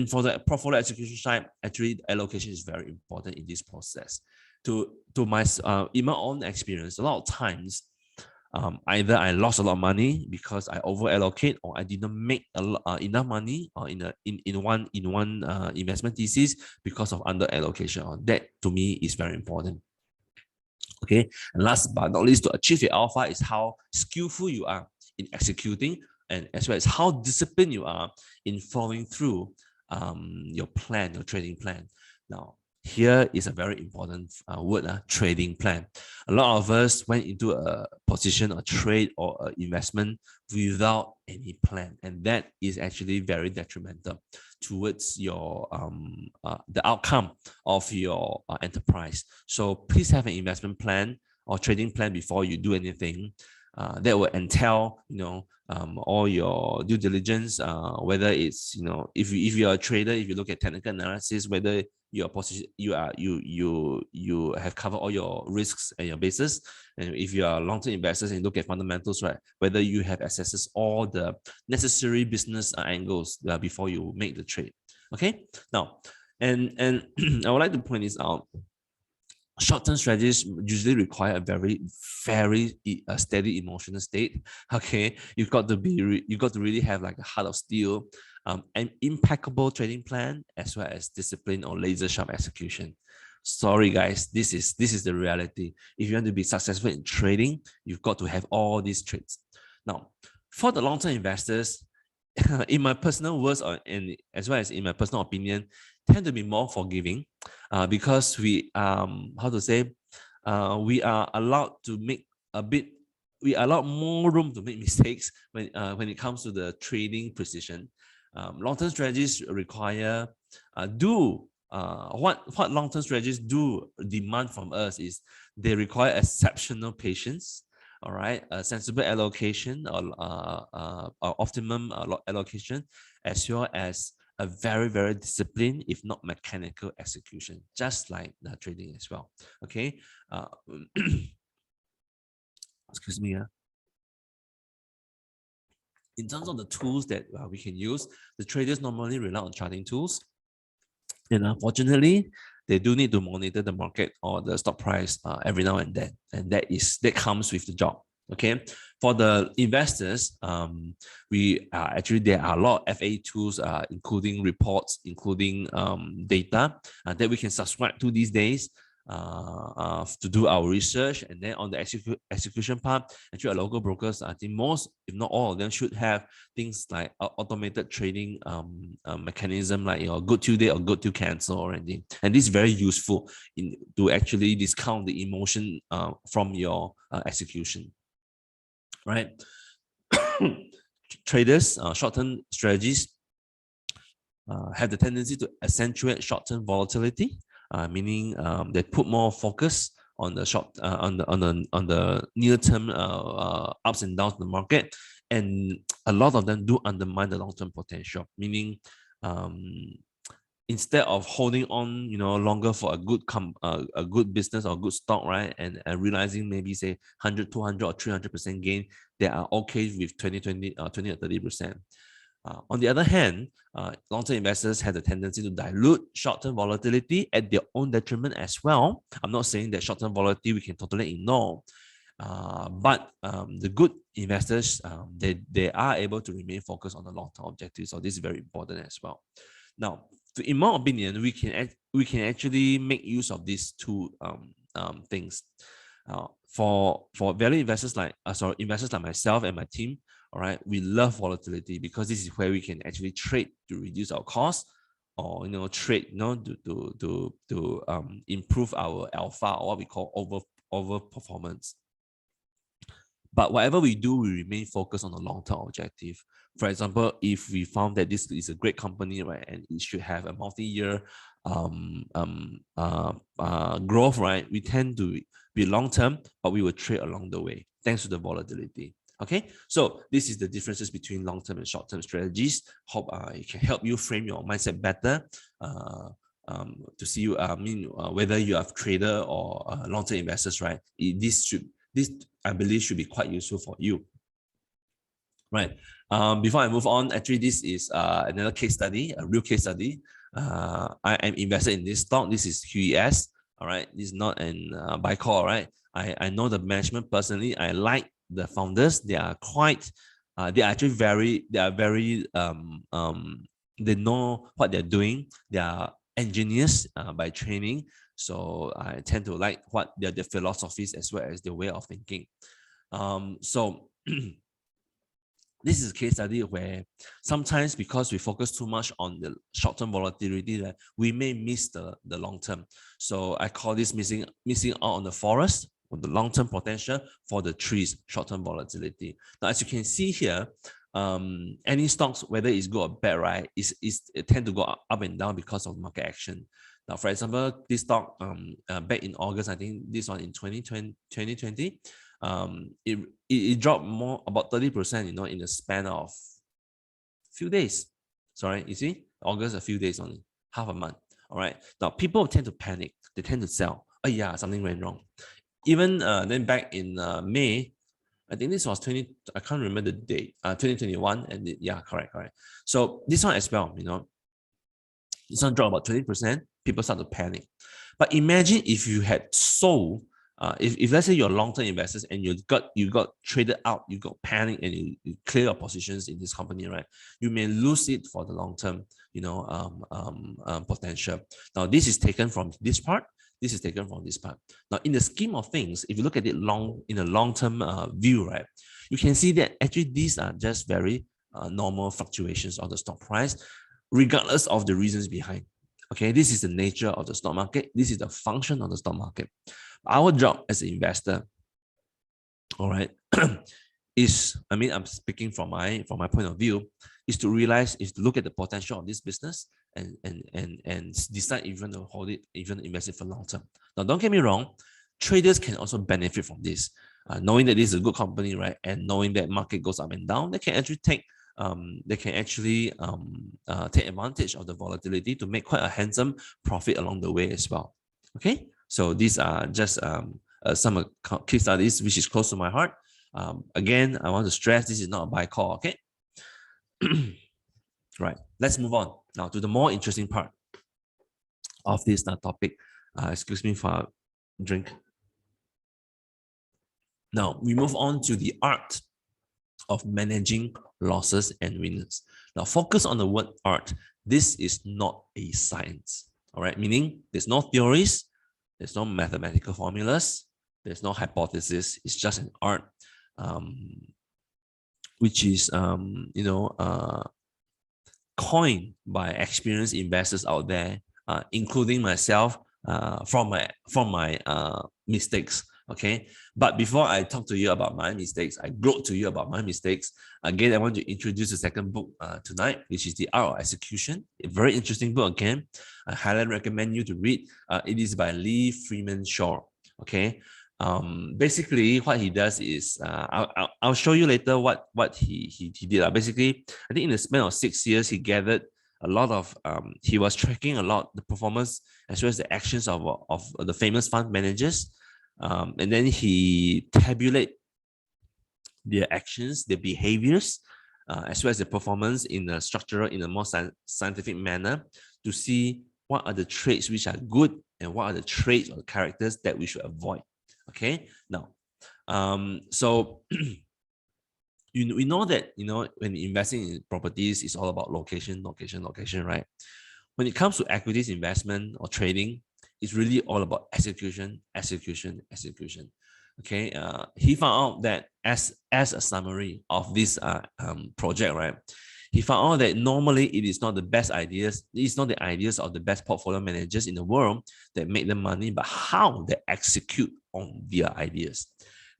Speaker 4: for the portfolio execution side, actually allocation is very important in this process. In my own experience, a lot of times, either I lost a lot of money because I over allocate, or I did not make enough money in one investment thesis because of under allocation. That to me is very important. Okay, and last but not least, to achieve your alpha is how skillful you are in executing, and as well as how disciplined you are in following through your trading plan. Now, here is a very important word, trading plan. A lot of us went into a position, a trade, or an investment without any plan, and that is actually very detrimental towards your the outcome of your enterprise. So please have an investment plan or trading plan before you do anything. That will entail, all your due diligence. Whether it's, if you're a trader, if you look at technical analysis, whether your position you have covered all your risks and your bases, and if you are long-term investors and look at fundamentals, right, whether you have accesses all the necessary business angles before you make the trade. Okay, now, and I would like to point this out. Short-term strategies usually require a very steady emotional state. Okay, you've got to really have like a heart of steel, an impeccable trading plan, as well as discipline or laser sharp execution. Sorry guys, this is the reality. If you want to be successful in trading, you've got to have all these traits. Now, for the long-term investors, in my personal words, as well as in my personal opinion, tend to be more forgiving, because we we are allowed to make we allow more room to make mistakes when it comes to the trading precision. Long-term strategies require what long-term strategies do demand from us is they require exceptional patience, all right, a sensible allocation or optimum allocation, as well as a very, very disciplined, if not mechanical execution, just like the trading as well. Okay. Excuse me. In terms of the tools that we can use, the traders normally rely on charting tools. And unfortunately, they do need to monitor the market or the stock price every now and then. And that comes with the job. Okay, for the investors, there are a lot of FA tools, including reports, including data that we can subscribe to these days to do our research. And then on the execution part, actually, our local brokers, I think most, if not all of them, should have things like automated trading mechanism, like good till day or good till cancel or anything. And this is very useful to actually discount the emotion from your execution. Right. Traders, short-term strategies have the tendency to accentuate short-term volatility, meaning they put more focus on the short, on the near-term ups and downs of the market, and a lot of them do undermine the long-term potential. Meaning, instead of holding on, longer for a good business or good stock, right, and realizing maybe say 100, 200 or 300% gain, they are okay with 20 or 30%. On the other hand, long-term investors have the tendency to dilute short-term volatility at their own detriment as well. I'm not saying that short-term volatility we can totally ignore, but the good investors, they are able to remain focused on the long-term objectives. So this is very important as well. Now, in my opinion, we can actually make use of these two things. For value investors investors like myself and my team, all right, we love volatility because this is where we can actually trade to reduce our costs, or trade to improve our alpha, or what we call over performance. But whatever we do, we remain focused on the long-term objective. For example, if we found that this is a great company, right, and it should have a multi-year growth, right, we tend to be long-term, but we will trade along the way, thanks to the volatility. Okay, so this is the differences between long-term and short-term strategies. Hope it can help you frame your mindset better to see whether you are a trader or long-term investors, right? This I believe should be quite useful for you. Right. Before I move on, actually, this is another case study, a real case study. I am invested in this stock. This is QES. All right. This is not an buy call. Right. I know the management personally. I like the founders. They are quite. They are actually very. They are very. They know what they're doing. They are engineers by training. So I tend to like what their philosophies as well as their way of thinking. So this is a case study where sometimes because we focus too much on the short-term volatility, that we may miss the long-term. So I call this missing out on the forest, or the long-term potential for the trees, short-term volatility. Now, as you can see here, any stocks, whether it's good or bad, right, it tend to go up and down because of market action. Now, for example, this stock back in August, I think this one in 2020, it dropped more about 30%, in the span of few days. Sorry, you see, August, a few days only, half a month. All right. Now, people tend to panic. They tend to sell. Oh yeah, something went wrong. Even then back in May, I think this was I can't remember the date, 2021. And yeah, correct. So this one as well, this one dropped about 20%. People start to panic. But imagine if you had sold, if let's say you're long-term investors and you got traded out, you got panicked and you clear your positions in this company, right? You may lose it for the long-term, potential. Now, this is taken from this part. This is taken from this part. Now, in the scheme of things, if you look at it in a long-term view, right, you can see that actually these are just very normal fluctuations of the stock price, regardless of the reasons behind. Okay, this is the nature of the stock market. This is the function of the stock market. Our job as an investor, all right, I'm speaking from my point of view, is to look at the potential of this business and decide if you want to hold it, if you want to invest it for long term. Now, don't get me wrong, traders can also benefit from this. knowing that this is a good company, right, and knowing that market goes up and down, they can actually take take advantage of the volatility to make quite a handsome profit along the way as well. Okay, so these are just some case studies which is close to my heart. Again, I want to stress this is not a buy call. Okay, right. Let's move on now to the more interesting part of this topic. Excuse me for a drink. Now we move on to the art of managing losses and winners. Now focus on the word art. This is not a science. All right, meaning there's no theories, there's no mathematical formulas, there's no hypothesis. It's just an art, which is coined by experienced investors out there, including myself, from my mistakes. Okay, but before I talk to you about my mistakes, I gloat to you about my mistakes. Again, I want to introduce the second book tonight, which is The Art of Execution. A very interesting book again. I highly recommend you to read. It is by Lee Freeman Shaw. Okay, basically what he does is I'll show you later what he did. Basically, I think in the span of 6 years, he gathered a lot of he was tracking a lot the performance as well as the actions of the famous fund managers. And then he tabulate their actions, their behaviors, as well as the performance in a structural, in a more scientific manner, to see what are the traits which are good and what are the traits or the characters that we should avoid. Okay, now, so we know that when investing in properties, it's all about location, right? When it comes to equities investment or trading, it's really all about execution. Okay, he found out that as a summary of this project, right? He found out that normally it is not the best ideas, it's not the ideas of the best portfolio managers in the world that make them money, but how they execute on their ideas.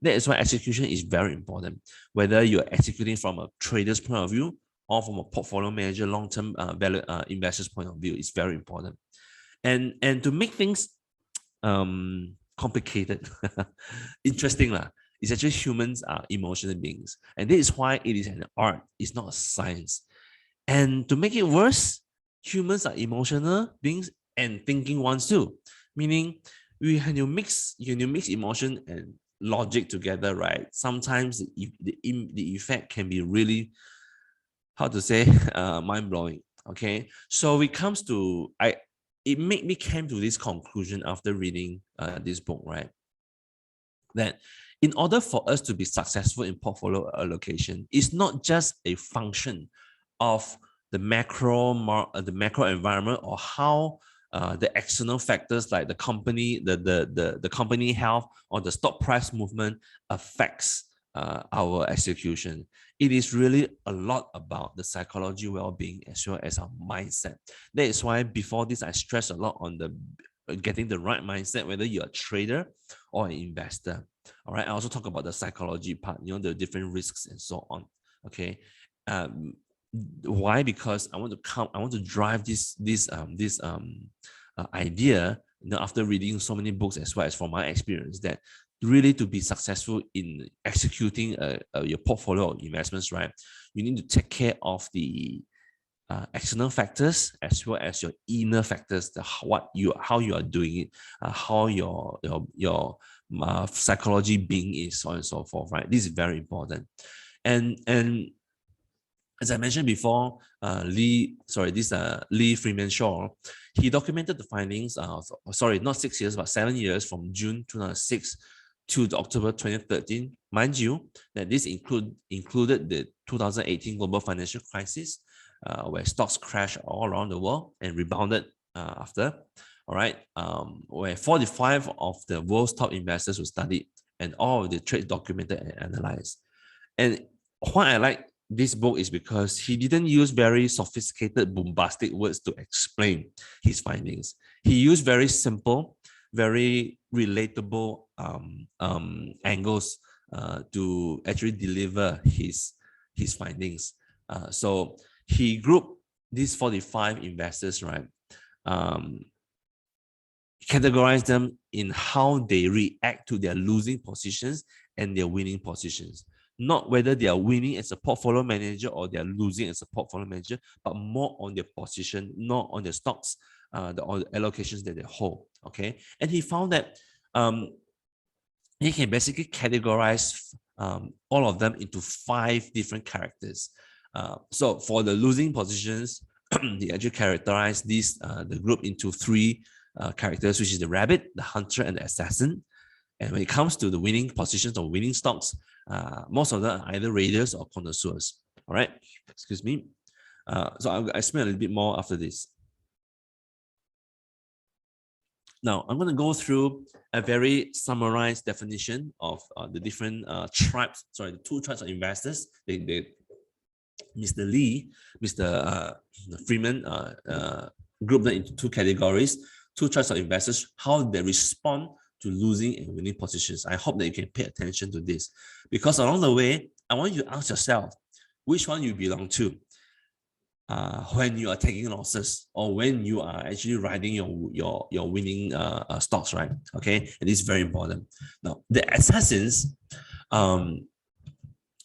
Speaker 4: That is why execution is very important. Whether you're executing from a trader's point of view or from a portfolio manager, long-term value investor's point of view, is very important. And to make things complicated, interesting it's actually humans are emotional beings, and this is why it is an art. It's not a science. And to make it worse, humans are emotional beings and thinking ones too. Meaning, when you mix emotion and logic together, right? Sometimes the effect can be really, how to say, mind blowing. Okay, so it comes to it made me came to this conclusion after reading this book, right? That in order for us to be successful in portfolio allocation, it's not just a function of the macro environment or how the external factors like the company, the company health or the stock price movement affects our execution. It is really a lot about the psychology, well-being, as well as our mindset. That is why before this, I stress a lot on the getting the right mindset, whether you're a trader or an investor. All right. I also talk about the psychology part, the different risks and so on. Okay. Why? Because I want to drive this idea, after reading so many books as well as from my experience, that really to be successful in executing your portfolio of investments, right, you need to take care of the external factors as well as your inner factors, how you are doing it, how your psychology being is, so on and so forth, right? This is very important. And as I mentioned before, Lee Freeman Shaw, he documented the findings of, not 6 years, but 7 years, from June 2006 to October 2013. Mind you, that this included the 2018 global financial crisis, where stocks crashed all around the world and rebounded after. All right, where 45 of the world's top investors were studied and all of the trades documented and analyzed. And why I like this book is because he didn't use very sophisticated, bombastic words to explain his findings. He used very simple, very relatable angles to actually deliver his findings. So he grouped these 45 investors, right? Categorize them in how they react to their losing positions and their winning positions. Not whether they are winning as a portfolio manager or they are losing as a portfolio manager, but more on their position, not on the stocks, or the allocations that they hold. Okay, and he found that he can basically categorize all of them into 5 different characters. So for the losing positions, he actually characterized the group into 3 characters, which is the rabbit, the hunter, and the assassin. And when it comes to the winning positions or winning stocks, most of them are either raiders or connoisseurs. All right, excuse me. So I'll explain a little bit more after this. Now, I'm going to go through a very summarized definition of the different tribes, the 2 tribes of investors. Mr. Lee, Mr. Freeman grouped them into 2 categories, 2 tribes of investors, how they respond to losing and winning positions. I hope that you can pay attention to this, because along the way, I want you to ask yourself which one you belong to. When you are taking losses or when you are actually riding your winning stocks, right? Okay, and it's very important. Now, the assassins,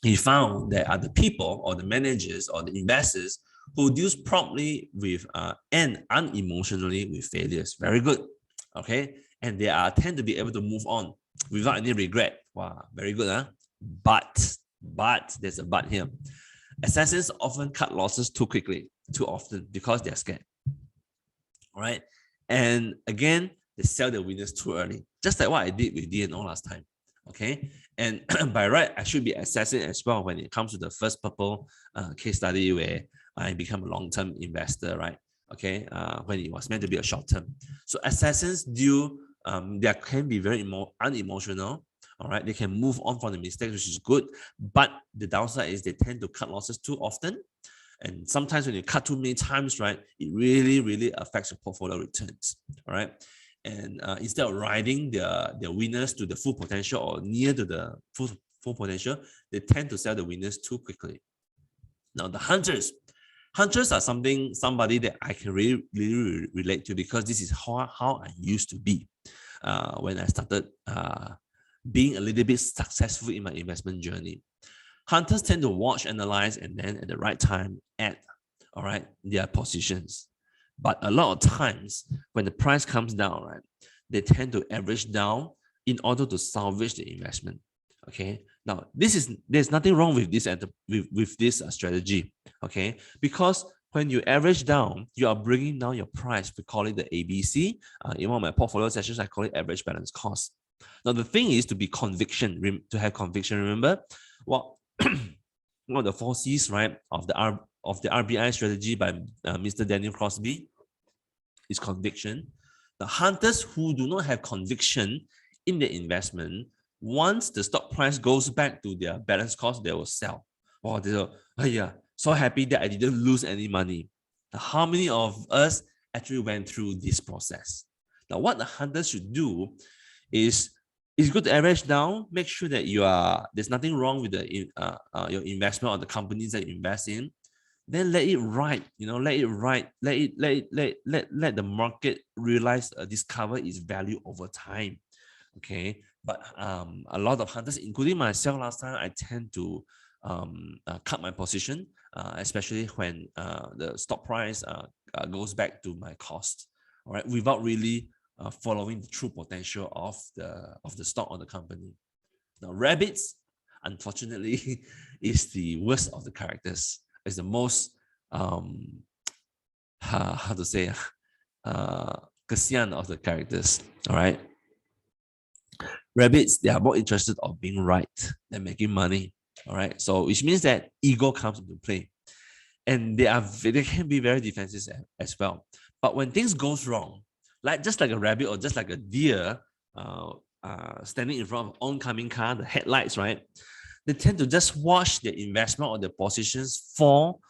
Speaker 4: he found that are the people or the managers or the investors who deals promptly with and unemotionally with failures. Very good. Okay, and they tend to be able to move on without any regret. Wow, very good, huh? But there's a but here. Assassins often cut losses too quickly, too often, because they're scared. All right. And again, they sell their winners too early, just like what I did with DNO last time. Okay. And by right, I should be assassin as well when it comes to the first purple case study where I become a long-term investor, right? Okay. When it was meant to be a short-term. So assassins they can be very unemotional. All right, they can move on from the mistakes, which is good. But the downside is they tend to cut losses too often. And sometimes when you cut too many times, right, it really, really affects your portfolio returns. All right. And instead of riding their winners to the full potential or near to the full potential, they tend to sell the winners too quickly. Now, the hunters are somebody that I can really relate to, because this is how I used to be when I started being a little bit successful in my investment journey. Hunters tend to watch, analyze, and then at the right time add, all right, their positions. But a lot of times when the price comes down, right, they tend to average down in order to salvage the investment. Okay. Now, there's nothing wrong with this strategy. Okay, because when you average down, you are bringing down your price. We call it the ABC. In one of my portfolio sessions, I call it average balance cost. Now, the thing is to have conviction. Remember what one of the 4 C's, right, of the RBI strategy by Mr. Daniel Crosby is conviction. The hunters who do not have conviction in the investment, once the stock price goes back to their balance cost, they will sell. Oh, yeah, so happy that I didn't lose any money. Now, how many of us actually went through this process? Now, what the hunters should do is, it's good to average down. Make sure that there's nothing wrong with your investment or the companies that you invest in. Then let it ride. Let it ride. Let the market realize, discover its value over time. Okay, but a lot of hunters, including myself, last time I tend to cut my position, especially when the stock price goes back to my cost. All right, without really following the true potential of the stock or the company. Now, rabbits, unfortunately, is the worst of the characters. It's the most how to say kasian of the characters. All right, rabbits, they are more interested of being right than making money. All right, so which means that ego comes into play, and they can be very defensive as well. But when things goes wrong, just like a rabbit or just like a deer standing in front of an oncoming car, the headlights, right? They tend to just watch their investment or their positions fall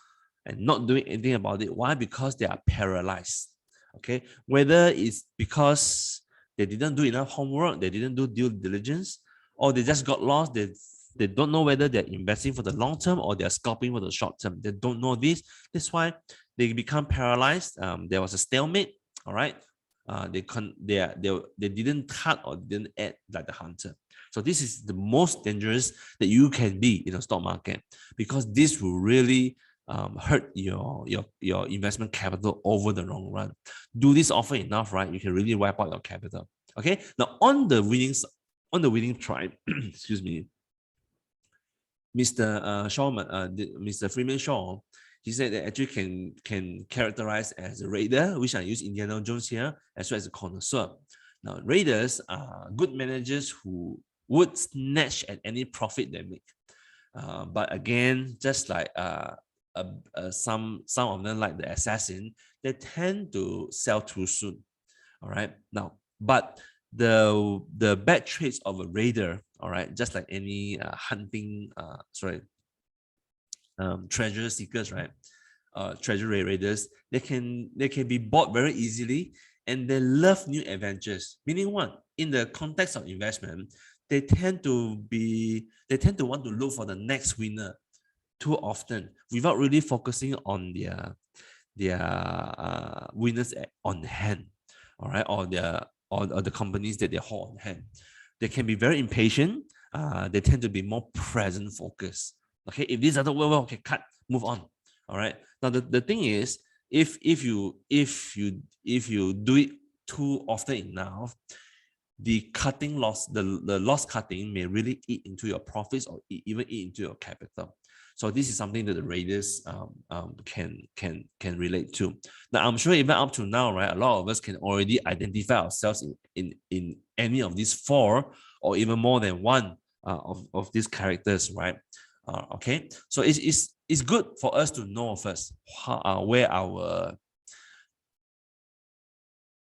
Speaker 4: and not doing anything about it. Why? Because they are paralyzed. Okay, whether it's because they didn't do enough homework, they didn't do due diligence, or they just got lost. They don't know whether they're investing for the long term or they're scalping for the short term. They don't know this. That's why they become paralyzed. There was a stalemate. All right. they didn't cut or didn't add like the hunter. So this is the most dangerous that you can be in the stock market, because this will really hurt your investment capital over the long run. Do this often enough, right? You can really wipe out your capital. Okay. Now on the winning tribe, excuse me, Mr. Mr. Freeman Shaw, he said that actually can characterize as a raider, which I use Indiana Jones here, as well as a connoisseur. Now, raiders are good managers who would snatch at any profit they make. But again, just like some of them, like the assassin, they tend to sell too soon. All right. Now, but the bad traits of a raider, all right, just like any hunting, treasure seekers, right? Treasure raiders, they can be bought very easily, and they love new adventures. Meaning what? In the context of investment, they tend to want to look for the next winner too often, without really focusing on their winners on hand, all right, or the companies that they hold on hand. They can be very impatient. They tend to be more present focused. Okay, if this doesn't work well, okay, cut, move on. All right. Now the thing is, if you do it too often enough, the loss cutting may really eat into your profits, or even eat into your capital. So this is something that the raiders can relate to. Now I'm sure even up to now, right, a lot of us can already identify ourselves in any of these four, or even more than one of these characters, right? Okay, so it's good for us to know first where our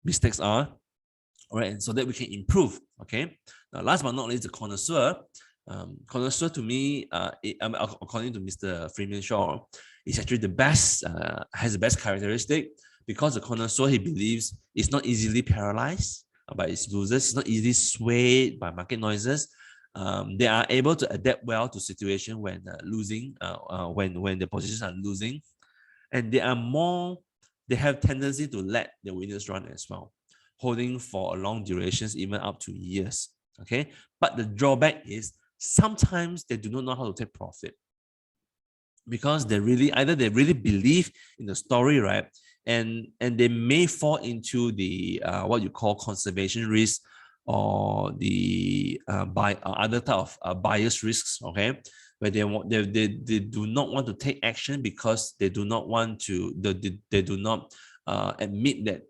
Speaker 4: mistakes are, all right, and so that we can improve. Okay, now last but not least, the connoisseur. Connoisseur to me, according to Mr. Freeman Shaw, is actually the best, has the best characteristic, because the connoisseur, he believes, is not easily paralyzed by its losers, it's not easily swayed by market noises. They are able to adapt well to situations when losing, when the positions are losing, and they have tendency to let the winners run as well, holding for long durations, even up to years. Okay, but the drawback is sometimes they do not know how to take profit, because they really believe in the story, right? And they may fall into the what you call conservation risk, or the other type of bias risks, okay, where they do not want to take action because they do not want to they do not admit that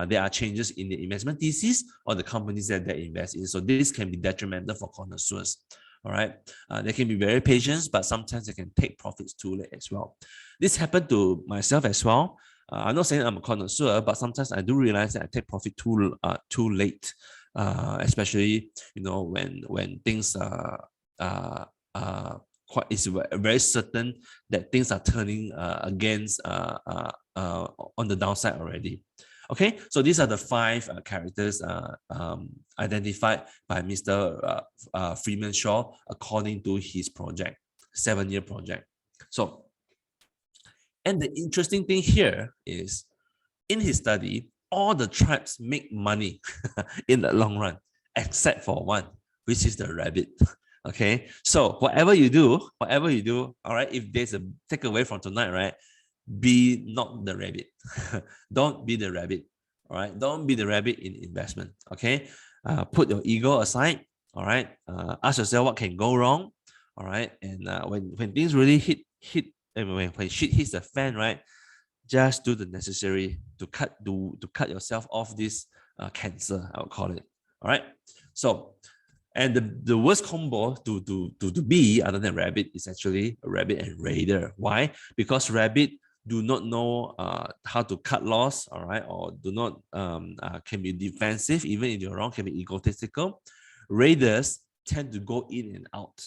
Speaker 4: there are changes in the investment thesis or the companies that they invest in. So this can be detrimental for connoisseurs. All right, they can be very patient, but sometimes they can take profits too late as well. This happened to myself as well. I'm not saying I'm a connoisseur, but sometimes I do realize that I take profit too late, especially when things it's very certain that things are turning against on the downside already. Okay, so these are the 5 characters identified by Mr. Freeman Shaw according to his project, 7-year project. So, and the interesting thing here is, in his study, all the tribes make money in the long run, except for one, which is the rabbit. Okay, so whatever you do, all right, if there's a takeaway from tonight, right, be not the rabbit. Don't be the rabbit. All right, don't be the rabbit in investment. Okay, put your ego aside. All right, ask yourself what can go wrong. All right, and when things really hit, when shit hits the fan, right, just do the necessary to cut yourself off this cancer, I would call it. All right, so. And the worst combo to be other than rabbit is actually a rabbit and raider. Why? Because rabbit do not know how to cut loss, all right, or do not can be defensive, even if you're wrong, can be egotistical. Raiders tend to go in and out,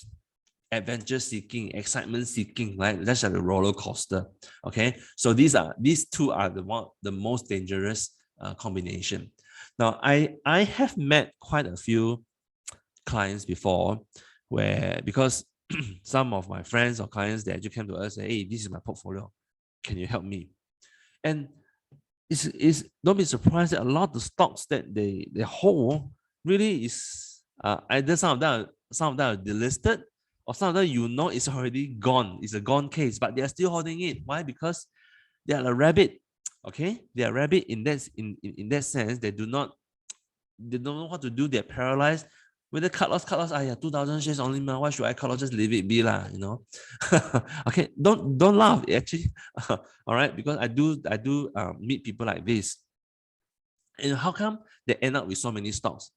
Speaker 4: adventure seeking, excitement seeking, right? That's like a roller coaster. Okay, so these 2 are the most dangerous combination. Now, I have met quite a few clients before, because some of my friends or clients, they actually came to us and say, hey, this is my portfolio, can you help me? And is don't be surprised that a lot of the stocks that they hold really is either some of them are delisted, or some of them it's already gone. It's a gone case, but they are still holding it. Why? Because they are a rabbit. Okay, they are rabbit in that sense. They don't know what to do. They're paralyzed. Whether cut loss, 2,000 shares only, man. Why should I cut loss? Just leave it be lah, Okay, don't laugh. Actually, all right, because I do meet people like this. And how come they end up with so many stocks?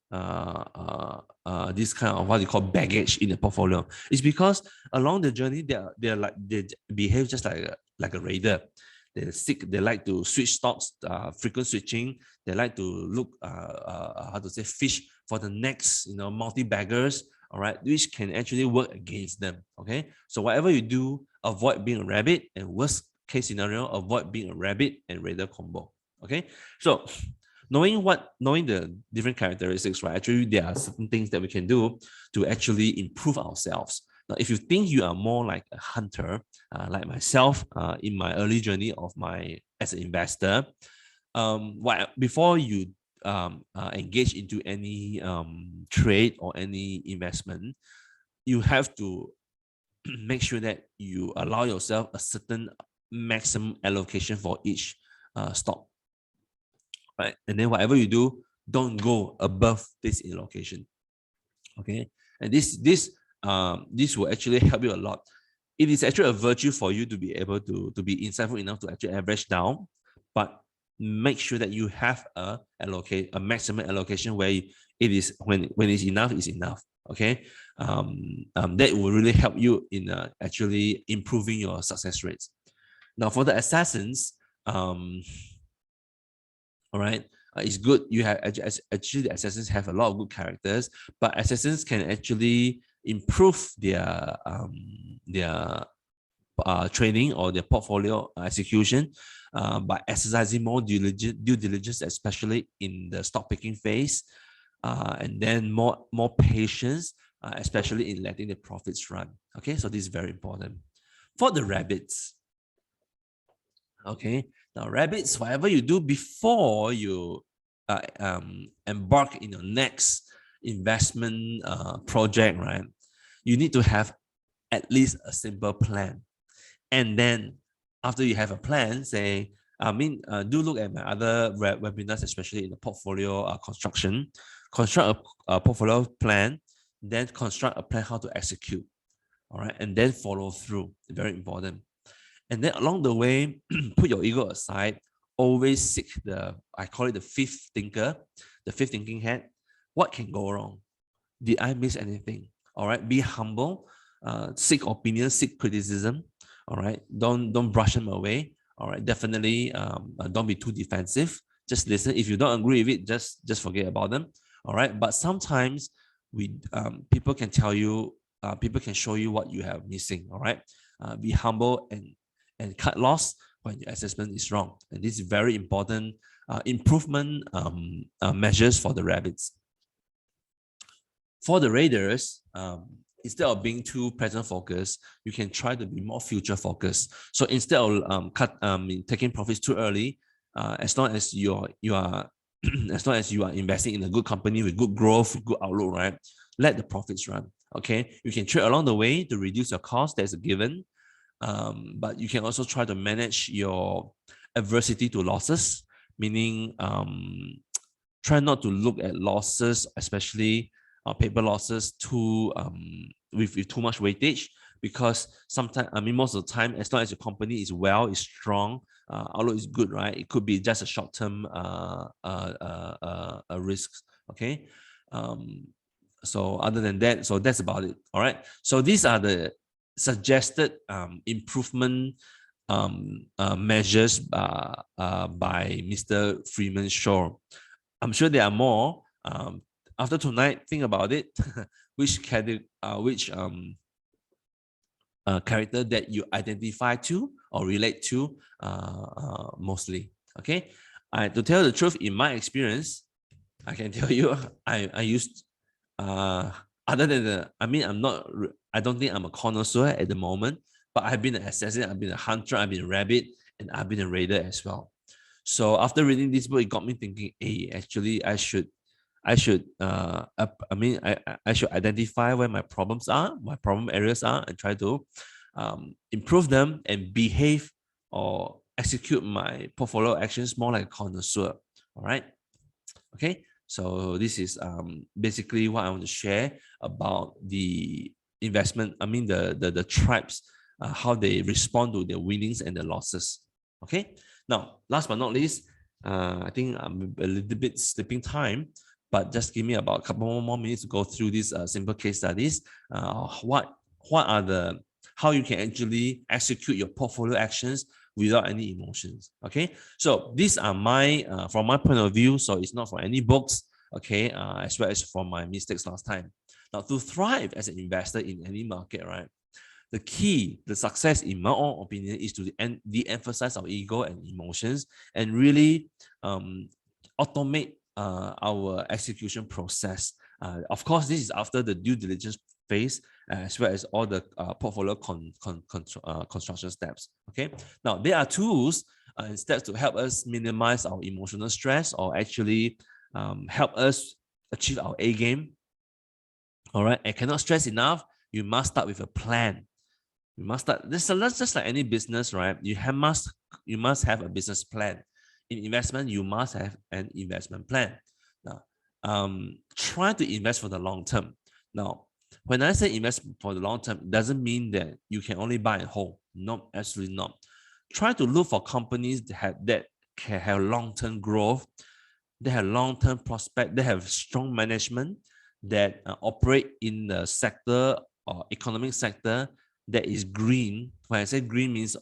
Speaker 4: This kind of what you call baggage in the portfolio. It's because along the journey they behave just like a raider. They like to switch stocks, frequent switching. They like to look fish for the next multi-baggers, all right, which can actually work against them. Okay, so whatever you do, avoid being a rabbit, and worst case scenario, avoid being a rabbit and raider combo. Okay, so knowing the different characteristics, right? Actually, there are certain things that we can do to actually improve ourselves. Now, if you think you are more like a hunter, like myself, in my early journey as an investor, before you engage into any trade or any investment, you have to make sure that you allow yourself a certain maximum allocation for each stock, right? And then whatever you do, don't go above this allocation. Okay, and this will actually help you a lot. It is actually a virtue for you to be able to be insightful enough to actually average down, but make sure that you have a maximum allocation where it is when it's enough, is enough. Okay, that will really help you in actually improving your success rates. Now for the assassins, all right, it's good you have actually the assassins have a lot of good characters, but assassins can actually improve their training or their portfolio execution by exercising more due diligence, especially in the stock picking phase, and then more patience, especially in letting the profits run. Okay, so this is very important. For the rabbits, okay, now rabbits, whatever you do before you embark in your next investment project, right, you need to have at least a simple plan. And then after you have a plan, do look at my other webinars, especially in the portfolio construction. Construct a portfolio plan, then construct a plan how to execute. All right, and then follow through. Very important. And then along the way, put your ego aside. Always seek I call it the fifth thinker, the fifth thinking hat. What can go wrong? Did I miss anything? All right, be humble. Seek opinion, seek criticism. All right, don't brush them away. All right, definitely don't be too defensive. Just listen. If you don't agree with it, just forget about them. All right, but sometimes people can tell you, people can show you what you have missing. All right, be humble and cut loss when your assessment is wrong. And this is very important improvement measures for the rabbits. For the raiders, instead of being too present focused, you can try to be more future focused. So instead of taking profits too early, as long as you are as long as you are investing in a good company with good growth, good outlook, right? Let the profits run. Okay, you can trade along the way to reduce your cost. That's a given. But you can also try to manage your adversity to losses, meaning try not to look at losses, especially paper losses, with too much weightage, because sometimes, most of the time, as long as your company is strong, outlook is good, right? It could be just a short-term risks. Okay. So other than that, so that's about it. All right. So these are the suggested improvement measures by Mr. Freeman Shaw. I'm sure there are more. After tonight, think about it. Which character that you identify to or relate to mostly. Okay. To tell the truth, in my experience, I can tell you, I used other than I don't think I'm a connoisseur at the moment, but I've been an assassin, I've been a hunter, I've been a rabbit, and I've been a raider as well. So after reading this book, it got me thinking, hey, actually I should identify where my problems are, my problem areas are, and try to improve them and behave or execute my portfolio actions more like a connoisseur. All right. Okay. So this is basically what I want to share about the investment. I mean the tribes, how they respond to their winnings and the losses. Okay. Now, last but not least, I think I'm a little bit slipping time, but just give me about a couple more minutes to go through these simple case studies. How you can actually execute your portfolio actions without any emotions. Okay, so these are my from my point of view. So it's not for any books. Okay, as well as from my mistakes last time. Now, to thrive as an investor in any market, right? The key, the success, in my own opinion, is to de-emphasize our ego and emotions and really automate our execution process. Of course, this is after the due diligence phase, as well as all the portfolio construction steps. Okay, now there are tools and steps to help us minimize our emotional stress or actually help us achieve our A game. All right, I cannot stress enough. You must start with a plan. You must start. This is just like any business, right? You must have a business plan. In investment, you must have an investment plan. Now, try to invest for the long term. Now, when I say invest for the long term, it doesn't mean that you can only buy and hold. No, absolutely not. Try to look for companies that can have long-term growth, they have long-term prospect, they have strong management that operate in the sector or economic sector that is green. When I say green means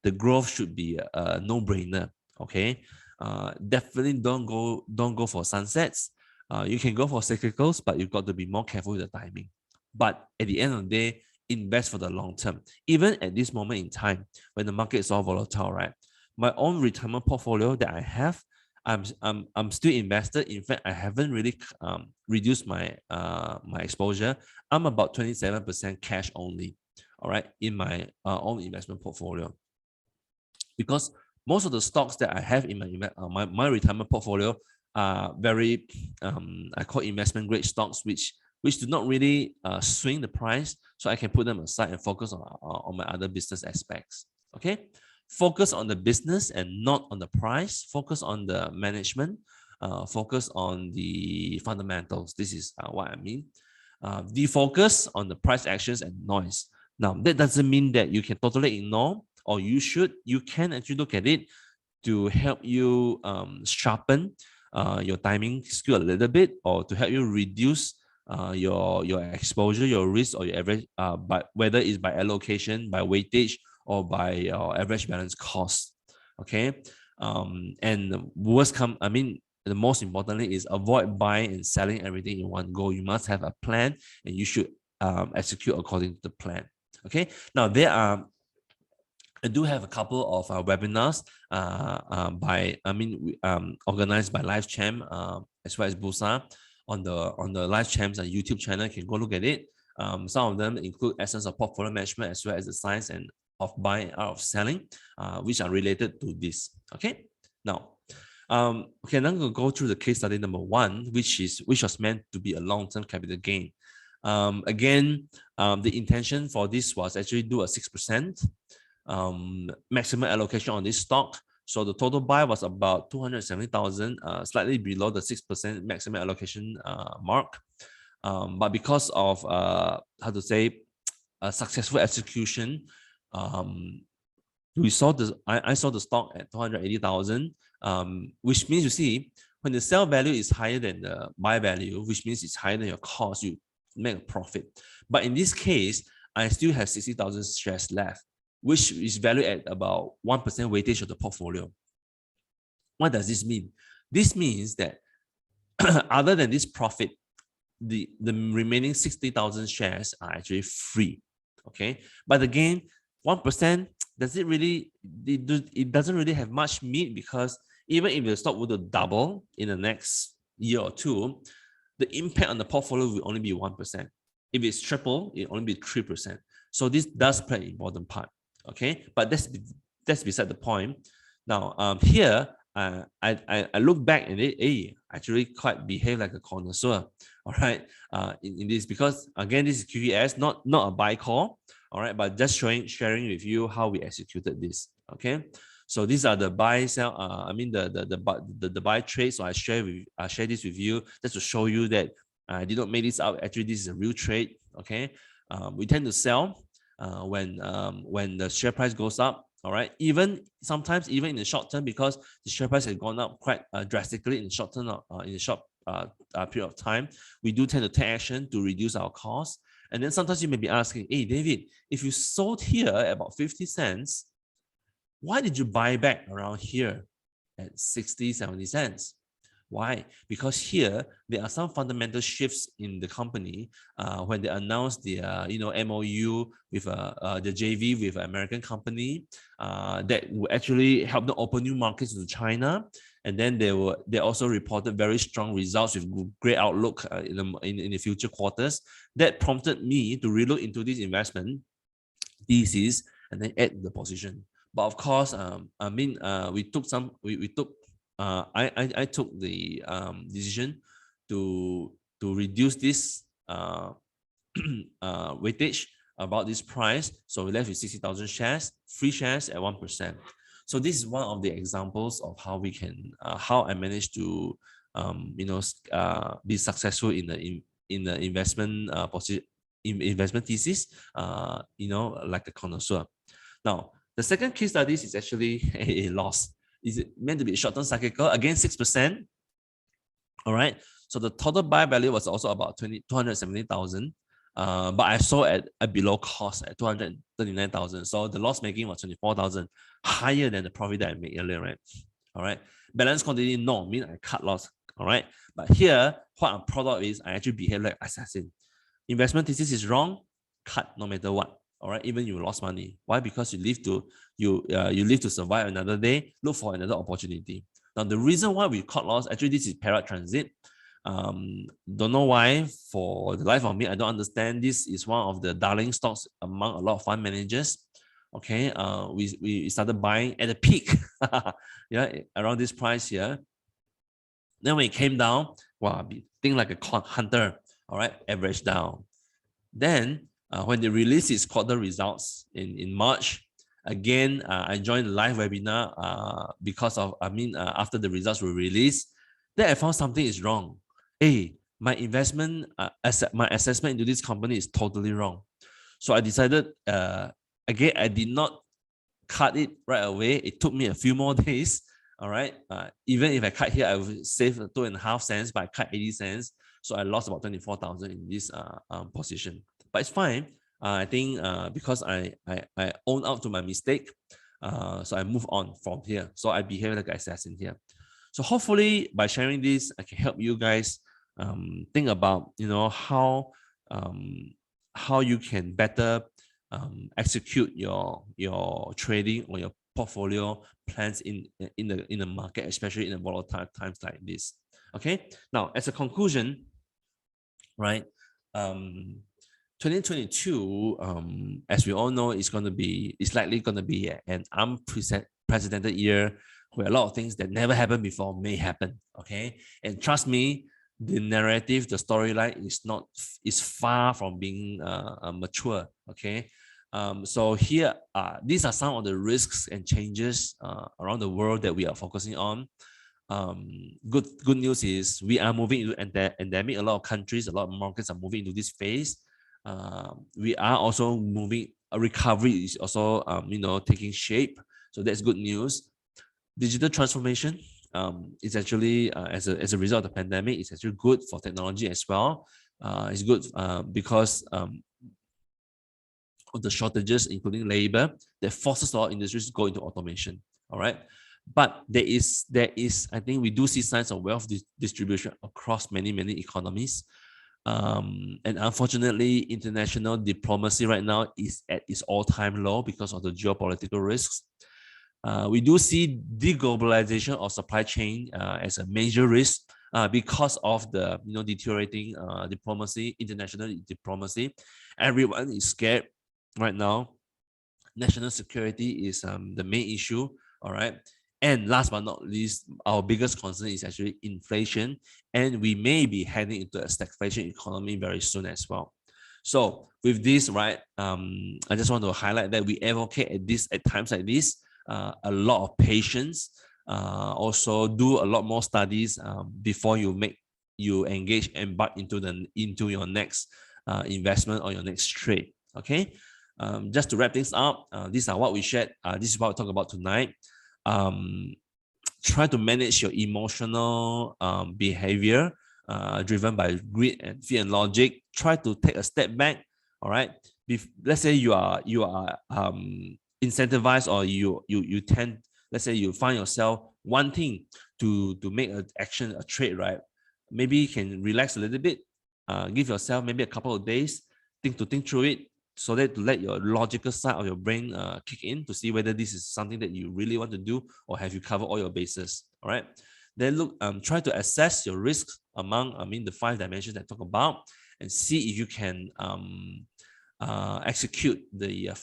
Speaker 4: the growth should be a no-brainer. Okay, definitely don't go for sunsets. You can go for cyclicals, but you've got to be more careful with the timing. But at the end of the day, invest for the long term. Even at this moment in time, when the market is all volatile, right? My own retirement portfolio that I have, I'm still invested. In fact, I haven't really reduced my my exposure. I'm about 27% cash only. All right, in my own investment portfolio, because most of the stocks that I have in my retirement portfolio are very I call investment grade stocks, which do not really swing the price, so I can put them aside and focus on my other business aspects. Okay, focus on the business and not on the price. Focus on the management. Focus on the fundamentals. This is what I mean. Defocus on the price actions and noise. Now, that doesn't mean that you can totally ignore, or you can actually look at it to help you sharpen your timing skill a little bit, or to help you reduce your exposure, your risk, or your average, but whether it's by allocation, by weightage, or by your average balance cost. Okay, and the most importantly is avoid buying and selling everything in one go. You must have a plan, and you should execute according to the plan. Okay, now I do have a couple of webinars organized by LifeChamp as well as Bursa on the LifeChamp's YouTube channel. You can go look at it. Some of them include essence of portfolio management as well as the science and of buying out of selling, which are related to this. Okay, now okay, I'm going to go through the case study number 1, which was meant to be a long-term capital gain. Again, the intention for this was actually do a 6% maximum allocation on this stock. So the total buy was about 270,000, slightly below the 6% maximum allocation mark. But because of a successful execution, I saw the stock at 280,000, which means, you see, when the sell value is higher than the buy value, which means it's higher than your cost, you make a profit. But in this case, I still have 60,000 shares left, which is valued at about 1% weightage of the portfolio. What does this mean? This means that other than this profit, the remaining 60,000 shares are actually free. Okay, but again, 1%, it doesn't really have much meat, because even if the stock were to double in the next year or two, the impact on the portfolio will only be 1%. If it's triple, it will only be 3%. So this does play an important part. Okay, but that's beside the point. Now, here, I look back and it actually quite behave like a connoisseur, all right, in this, because again, this is QES, not a buy call, all right, but just sharing with you how we executed this, okay? So these are the buy sell, the buy trade. So I share this with you just to show you that I did not make this up. Actually, this is a real trade, okay? We tend to sell when the share price goes up. All right, sometimes even in the short term, because the share price has gone up quite drastically in the short term, in the short period of time, we do tend to take action to reduce our costs. And then sometimes you may be asking, hey, David, if you sold here at about 50 cents, why did you buy back around here at 60, 70 cents? Why? Because here there are some fundamental shifts in the company when they announced the MOU with the JV with an American company that will actually help them open new markets to China, and then they also reported very strong results with great outlook in the future quarters. That prompted me to relook into this investment thesis and then add the position. But of course, we took I took the decision to reduce this weightage about this price. So we left with 60,000 shares, free shares at 1%. So this is one of the examples of how we can, how I managed to, be successful in the investment investment thesis, like a connoisseur. Now, the second case study is actually a loss. Is it meant to be short-term cyclical? Again, 6%. All right. So the total buy value was also about 270,000. But I sold at below cost at 239,000. So the loss making was 24,000, higher than the profit that I made earlier, right? All right. Balance quantity, no, mean I cut loss. All right. But here, what I'm proud of is I actually behave like assassin. Investment thesis is wrong, cut no matter what. All right, even you lost money. Why? Because you live to survive another day, look for another opportunity. Now, the reason why we caught loss, actually, this is Perak Transit. Don't know why, for the life of me, I don't understand. This is one of the darling stocks among a lot of fund managers. Okay, we started buying at the peak, yeah, around this price here. Then when it came down, wow, think like a hunter. All right, average down. Then when they released its quarter results in March, again, I joined the live webinar because of, after the results were released, then I found something is wrong. Hey, my investment, my assessment into this company is totally wrong. So I decided, again, I did not cut it right away. It took me a few more days. All right. Even if I cut here, I would save 2.5 cents, but I cut 80 cents. So I lost about 24,000 in this position. But it's fine. I think because I own up to my mistake, so I move on from here. So I behave like an assassin here. So hopefully by sharing this, I can help you guys think about how you can better execute your trading or your portfolio plans in the market, especially in the volatile times like this. Okay. Now, as a conclusion, right? 2022, as we all know, is likely going to be an unprecedented year where a lot of things that never happened before may happen. Okay, and trust me, the narrative, the storyline is far from being mature. Okay, so here these are some of the risks and changes around the world that we are focusing on. Good news is we are moving into endemic. A lot of countries, a lot of markets are moving into this phase. We are also moving. A recovery is also taking shape. So that's good news. Digital transformation is actually as a result of the pandemic, it's actually good for technology as well. It's good because of the shortages, including labor, that forces a lot of industries to go into automation. All right. But there is, I think we do see signs of wealth distribution across many economies. And unfortunately, international diplomacy right now is at its all-time low because of the geopolitical risks. We do see deglobalization of supply chain as a major risk because of the deteriorating international diplomacy. Everyone is scared right now. National security is the main issue. All right. And last but not least, our biggest concern is actually inflation, and we may be heading into a stagflation economy very soon as well. So with this, right, I just want to highlight that we advocate at times like this, a lot of patience. Also do a lot more studies before you embark into your next investment or your next trade. Okay. Just to wrap things up, these are what we shared. This is what we talk about tonight. Try to manage your emotional behavior driven by greed and fear and logic. Try to take a step back. All right. Let's say you are incentivized, or you tend, let's say you find yourself wanting to make an action, a trade, right? Maybe you can relax a little bit. Give yourself maybe a couple of days think through it, so that to let your logical side of your brain kick in to see whether this is something that you really want to do, or have you covered all your bases. All right. Then look, try to assess your risks among, the 5 dimensions that I talk about, and see if you can execute the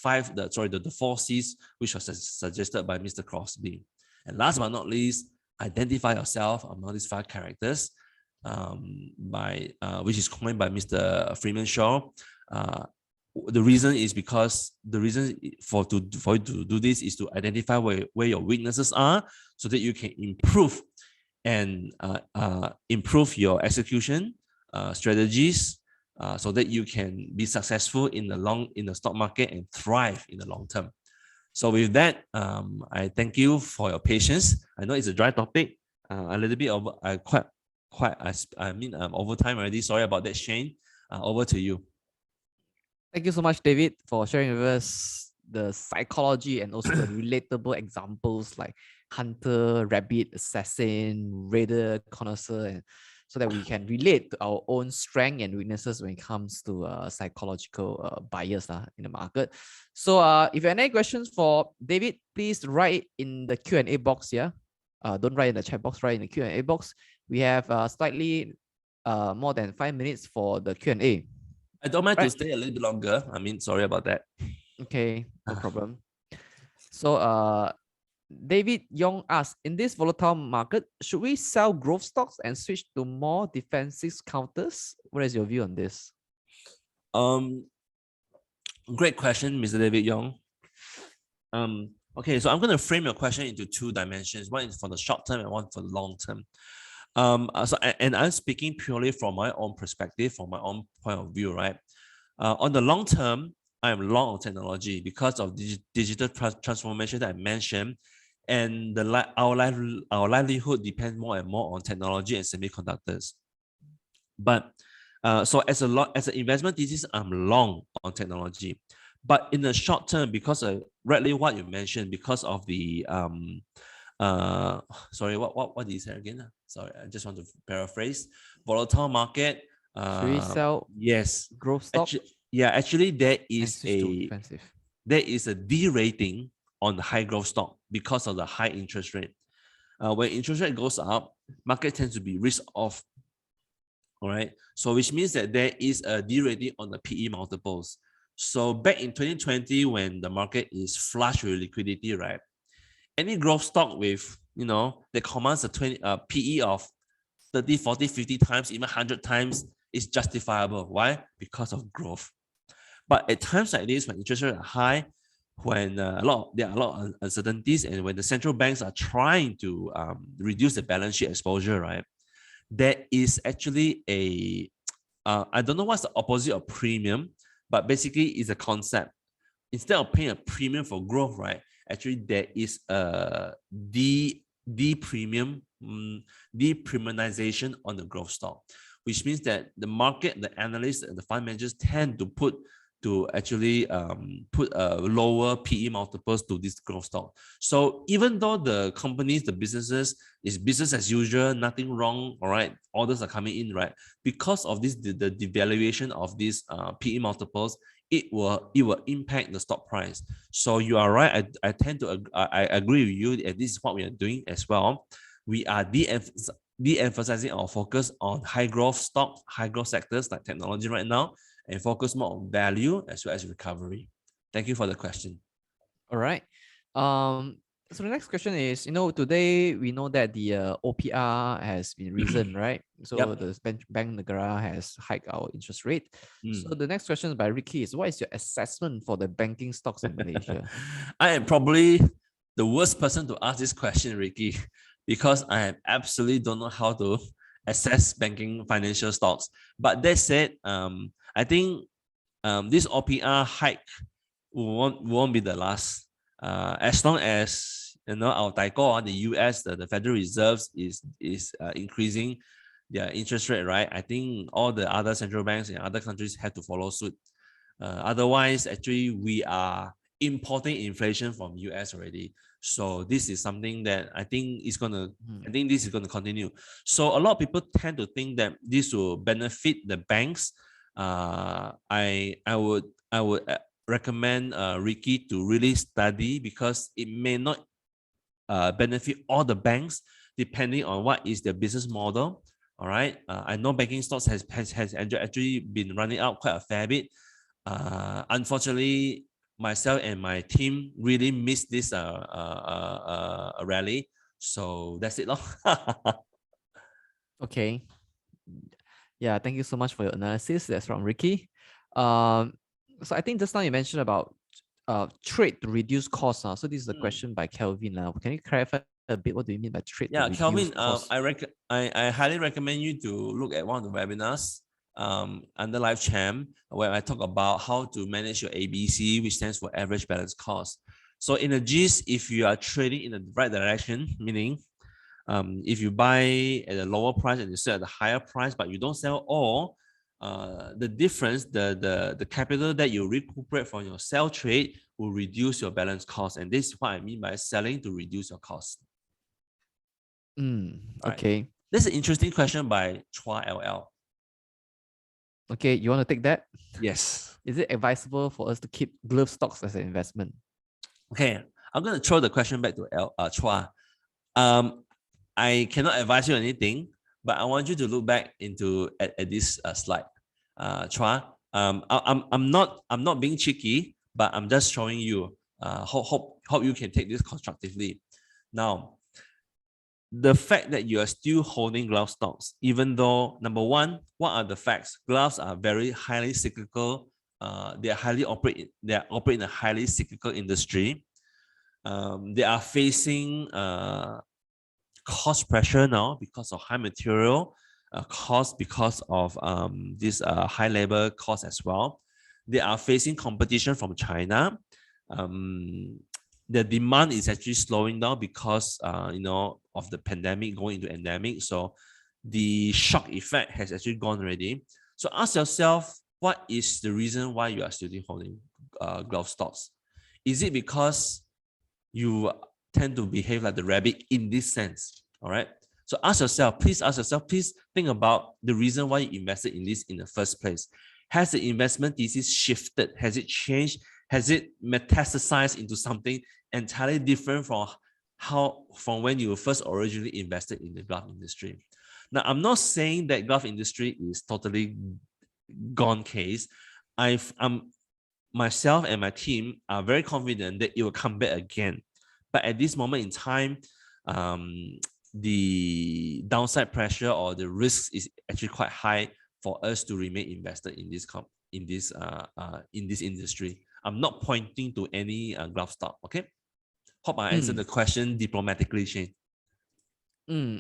Speaker 4: 4 C's, which was suggested by Mr. Crosby. And last but not least, identify yourself among these 5 characters, which is coined by Mr. Freeman Shaw. The reason for you to do this is to identify where your weaknesses are, so that you can improve your execution strategies, so that you can be successful in the stock market and thrive in the long term. So with that, I thank you for your patience. I know it's a dry topic, a little bit over. I'm over time already. Sorry about that, Shane. Over to you.
Speaker 2: Thank you so much, David, for sharing with us the psychology and also the relatable examples like hunter, rabbit, assassin, raider, connoisseur, and so that we can relate to our own strengths and weaknesses when it comes to psychological bias in the market. So if you have any questions for David, please write in the Q&A box here. Don't write in the chat box, write in the Q&A box. We have slightly more than 5 minutes for the Q&A.
Speaker 4: I don't mind to stay a little bit longer. Sorry about that.
Speaker 2: Okay, no problem. So David Yong asks, in this volatile market, should we sell growth stocks and switch to more defensive counters? What is your view on this?
Speaker 4: Great question, Mr. David Yong. Okay, so I'm going to frame your question into 2 dimensions. One is for the short term and one for the long term. And I'm speaking purely from my own perspective, from my own point of view, right? On the long term, I am long on technology because of digital transformation that I mentioned, and our livelihood depends more and more on technology and semiconductors. But so as an investment thesis, I'm long on technology. But in the short term, because rightly what you mentioned, because of the sorry, what did you say again? Sorry, I just want to paraphrase. Volatile market.
Speaker 2: Should we sell growth stock?
Speaker 4: Actually there is a derating on the high growth stock because of the high interest rate. When interest rate goes up, market tends to be risk off. All right. So which means that there is a derating on the PE multiples. So back in 2020, when the market is flush with liquidity, right? Any growth stock with, that commands a PE of 30, 40, 50 times, even 100 times is justifiable. Why? Because of growth. But at times like this, when interest rates are high, when there are a lot of uncertainties, and when the central banks are trying to reduce the balance sheet exposure, right? There is actually I don't know what's the opposite of premium, but basically it's a concept. Instead of paying a premium for growth, right? Actually, there is a depremiumization on the growth stock, which means that the market, the analysts, and the fund managers tend to put lower PE multiples to this growth stock. So even though the companies, the businesses is business as usual, nothing wrong, all right, orders are coming in, right? Because of this, the devaluation of these PE multiples, it will impact the stock price. So you are right. I agree with you, and this is what we are doing as well. We are de-emphasizing our focus on high growth stocks, high growth sectors like technology right now, and focus more on value as well as recovery. Thank you for the question.
Speaker 2: All right. So the next question is, today we know that the OPR has been risen, right? So
Speaker 4: Yep.
Speaker 2: the Bank Negara has hiked our interest rate. So the next question by Ricky is, what is your assessment for the banking stocks in Malaysia?
Speaker 4: I am probably the worst person to ask this question, Ricky, because I absolutely don't know how to assess banking financial stocks. But that said, I think this OPR hike won't be the last. As long as our TICO, the US, the Federal Reserves is increasing their interest rate, right? I think all the other central banks in other countries have to follow suit. Otherwise, actually, we are importing inflation from US already. So this is something that I think is gonna. I think this is gonna continue. So a lot of people tend to think that this will benefit the banks. I would recommend Ricky to really study, because it may not benefit all the banks depending on what is their business model. All right. I know banking stocks has actually been running out quite a fair bit. Unfortunately, myself and my team really missed this rally. So that's it.
Speaker 2: Okay. Yeah, thank you so much for your analysis. That's from Ricky. So I think just now you mentioned about trade to reduce costs. So this is a question by Kelvin. Can you clarify a bit, what do you mean by trade to reduce
Speaker 4: Kelvin,
Speaker 2: costs?
Speaker 4: I highly recommend you to look at one of the webinars under Live Champ, where I talk about how to manage your ABC, which stands for average balance cost. So in a gist, if you are trading in the right direction, meaning if you buy at a lower price and you sell at a higher price, but you don't sell all, the difference, the capital that you recuperate from your sell trade will reduce your balance cost. And this is what I mean by selling to reduce your cost.
Speaker 2: Okay.
Speaker 4: Right. This is an interesting question by Chua LL.
Speaker 2: Okay, you want to take that?
Speaker 4: Yes.
Speaker 2: Is it advisable for us to keep glove stocks as an investment?
Speaker 4: Okay, I'm going to throw the question back to Chua. I cannot advise you anything, but I want you to look back at this slide. Chua, I'm not being cheeky, but I'm just showing you. Hope you can take this constructively. Now, the fact that you are still holding glove stocks, even though, number one, what are the facts? Gloves are very highly cyclical. They operate in a highly cyclical industry. They are facing cost pressure now because of high material cost, because of this high labor cost as well. They are facing competition from China. The demand is actually slowing down because of the pandemic going into endemic. So the shock effect has actually gone already. So ask yourself, what is the reason why you are still holding glove stocks? Is it because you tend to behave like the rabbit in this sense? All right. So please think about the reason why you invested in this in the first place. Has the investment thesis shifted? Has it changed? Has it metastasized into something entirely different from when you first originally invested in the glove industry? Now, I'm not saying that glove industry is totally gone case. Myself and my team are very confident that it will come back again. But at this moment in time, the downside pressure or the risk is actually quite high for us to remain invested in this industry. I'm not pointing to any glove stock. Okay, hope I answered the question diplomatically, Shane.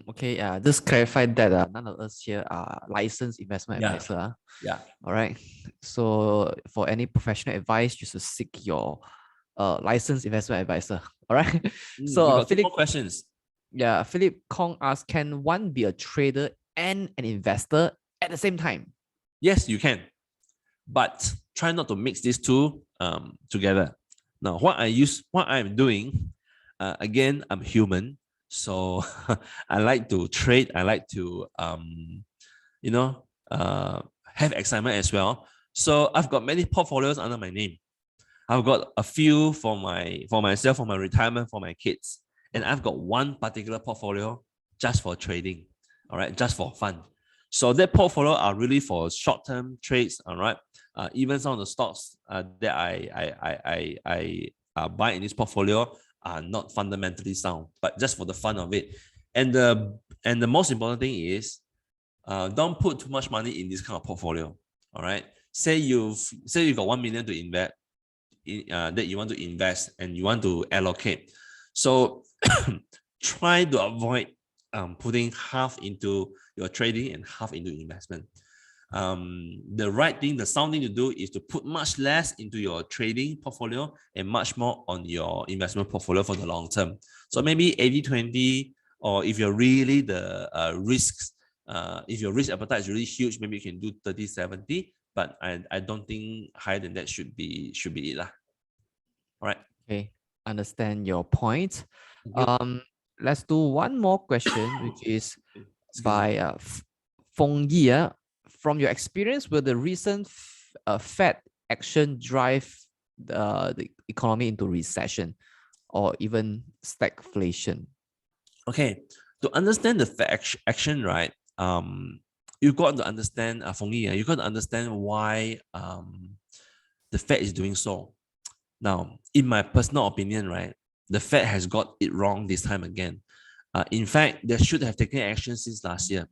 Speaker 2: Okay. Just clarify that none of us here are licensed investment advisor.
Speaker 4: Yeah.
Speaker 2: All right. So for any professional advice, you should seek your licensed investment advisor. All right.
Speaker 4: So Philip, more questions.
Speaker 2: Yeah, Philip Kong asks, can one be a trader and an investor at the same time?
Speaker 4: Yes, you can, but try not to mix these two together. Now, what I'm doing, again, I'm human, so I like to trade. I like to have excitement as well. So I've got many portfolios under my name. I've got a few for myself, for my retirement, for my kids. And I've got one particular portfolio just for trading, all right, just for fun. So that portfolio are really for short-term trades, all right. Even some of the stocks that I buy in this portfolio are not fundamentally sound, but just for the fun of it. And the most important thing is, don't put too much money in this kind of portfolio. All right. Say you got 1 million to invest that you want to invest and you want to allocate. So try to avoid putting half into your trading and half into investment. The right thing, the sound thing to do is to put much less into your trading portfolio and much more on your investment portfolio for the long term. So maybe 80-20, or if you're really the risks, if your risk appetite is really huge, maybe you can do 30-70, but I don't think higher than that should be it lah. All right.
Speaker 2: Okay, understand your point. Let's do one more question, which is by Feng Yi. From your experience, will the recent Fed action drive the economy into recession or even stagflation?
Speaker 4: Okay, to understand the Fed action, right? You got to understand, Feng Yi, you got to understand why the Fed is doing so. Now, in my personal opinion, right, the Fed has got it wrong this time again. In fact, they should have taken action since last year,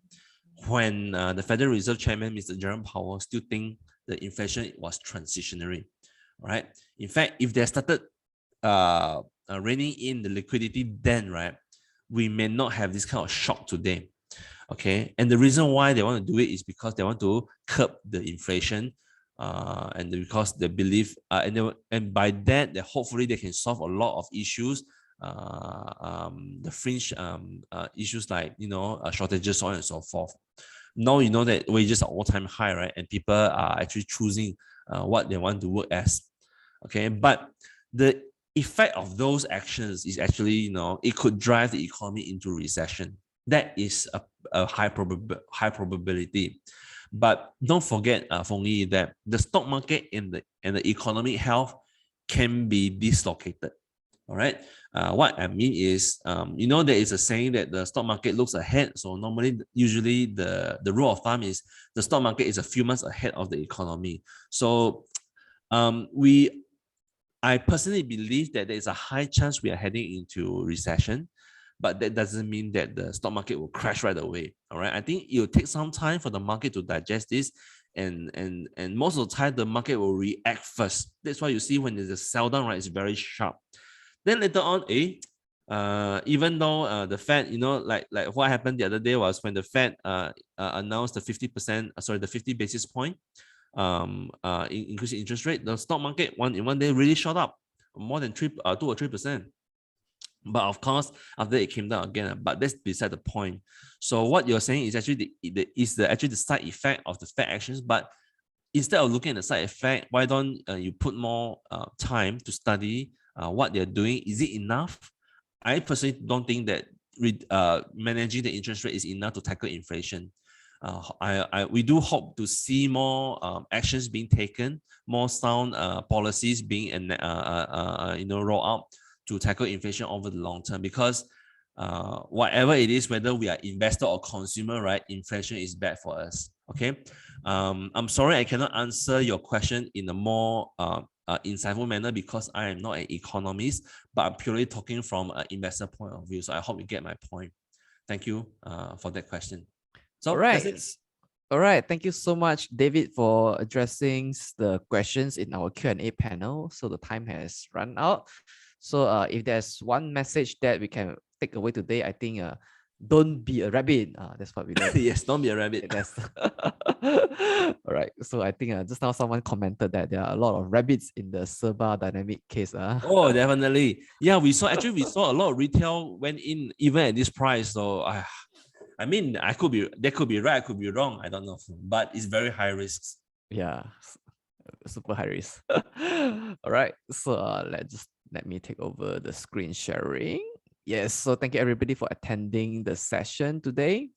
Speaker 4: when the Federal Reserve Chairman, Mr. Jerome Powell, still think the inflation was transitionary, right? In fact, if they started reining in the liquidity then, right, we may not have this kind of shock today, okay? And the reason why they want to do it is because they want to curb the inflation, and because they believe, and by that, hopefully they can solve a lot of issues, the fringe issues like, shortages, so on and so forth. Now you know that wages are all-time high, right? And people are actually choosing what they want to work as, okay? But the effect of those actions is actually, it could drive the economy into recession. That is a high probability. But don't forget, Feng Yi, that the stock market and the economic health can be dislocated. All right. What I mean is, there is a saying that the stock market looks ahead. So usually the rule of thumb is the stock market is a few months ahead of the economy. So I personally believe that there is a high chance we are heading into recession, but that doesn't mean that the stock market will crash right away. All right. I think it will take some time for the market to digest this. And most of the time, the market will react first. That's why you see when there's a sell down, right, it's very sharp. Then later on, even though the Fed, like what happened the other day was when the Fed announced the 50 basis point increase in interest rate, the stock market in one day really shot up more than 2 or 3%. But of course, after it came down again, but that's beside the point. So what you're saying is actually the side effect of the Fed actions. But instead of looking at the side effect, why don't you put more time to study what they're doing? Is it enough? I personally don't think that managing the interest rate is enough to tackle inflation. We do hope to see more actions being taken, more sound policies being rolled out to tackle inflation over the long term. Because whatever it is, whether we are investor or consumer, right, inflation is bad for us. Okay. I'm sorry I cannot answer your question in a more insightful manner because I am not an economist, but I'm purely talking from an investor point of view. So I hope you get my point. Thank you for that question. So
Speaker 2: all right. Thank you so much, David, for addressing the questions in our Q&A panel. So the time has run out. So if there's one message that we can take away today, I think don't be a rabbit. That's what we learned.
Speaker 4: Yes, don't be a rabbit.
Speaker 2: All right. So I think just now someone commented that there are a lot of rabbits in the Serba Dynamic case.
Speaker 4: Oh, definitely. Yeah, we saw a lot of retail went in even at this price. So I mean, that could be right, I could be wrong. I don't know, but it's very high risks.
Speaker 2: Yeah, super high risk. All right. So let me take over the screen sharing. Yes. So thank you everybody for attending the session today.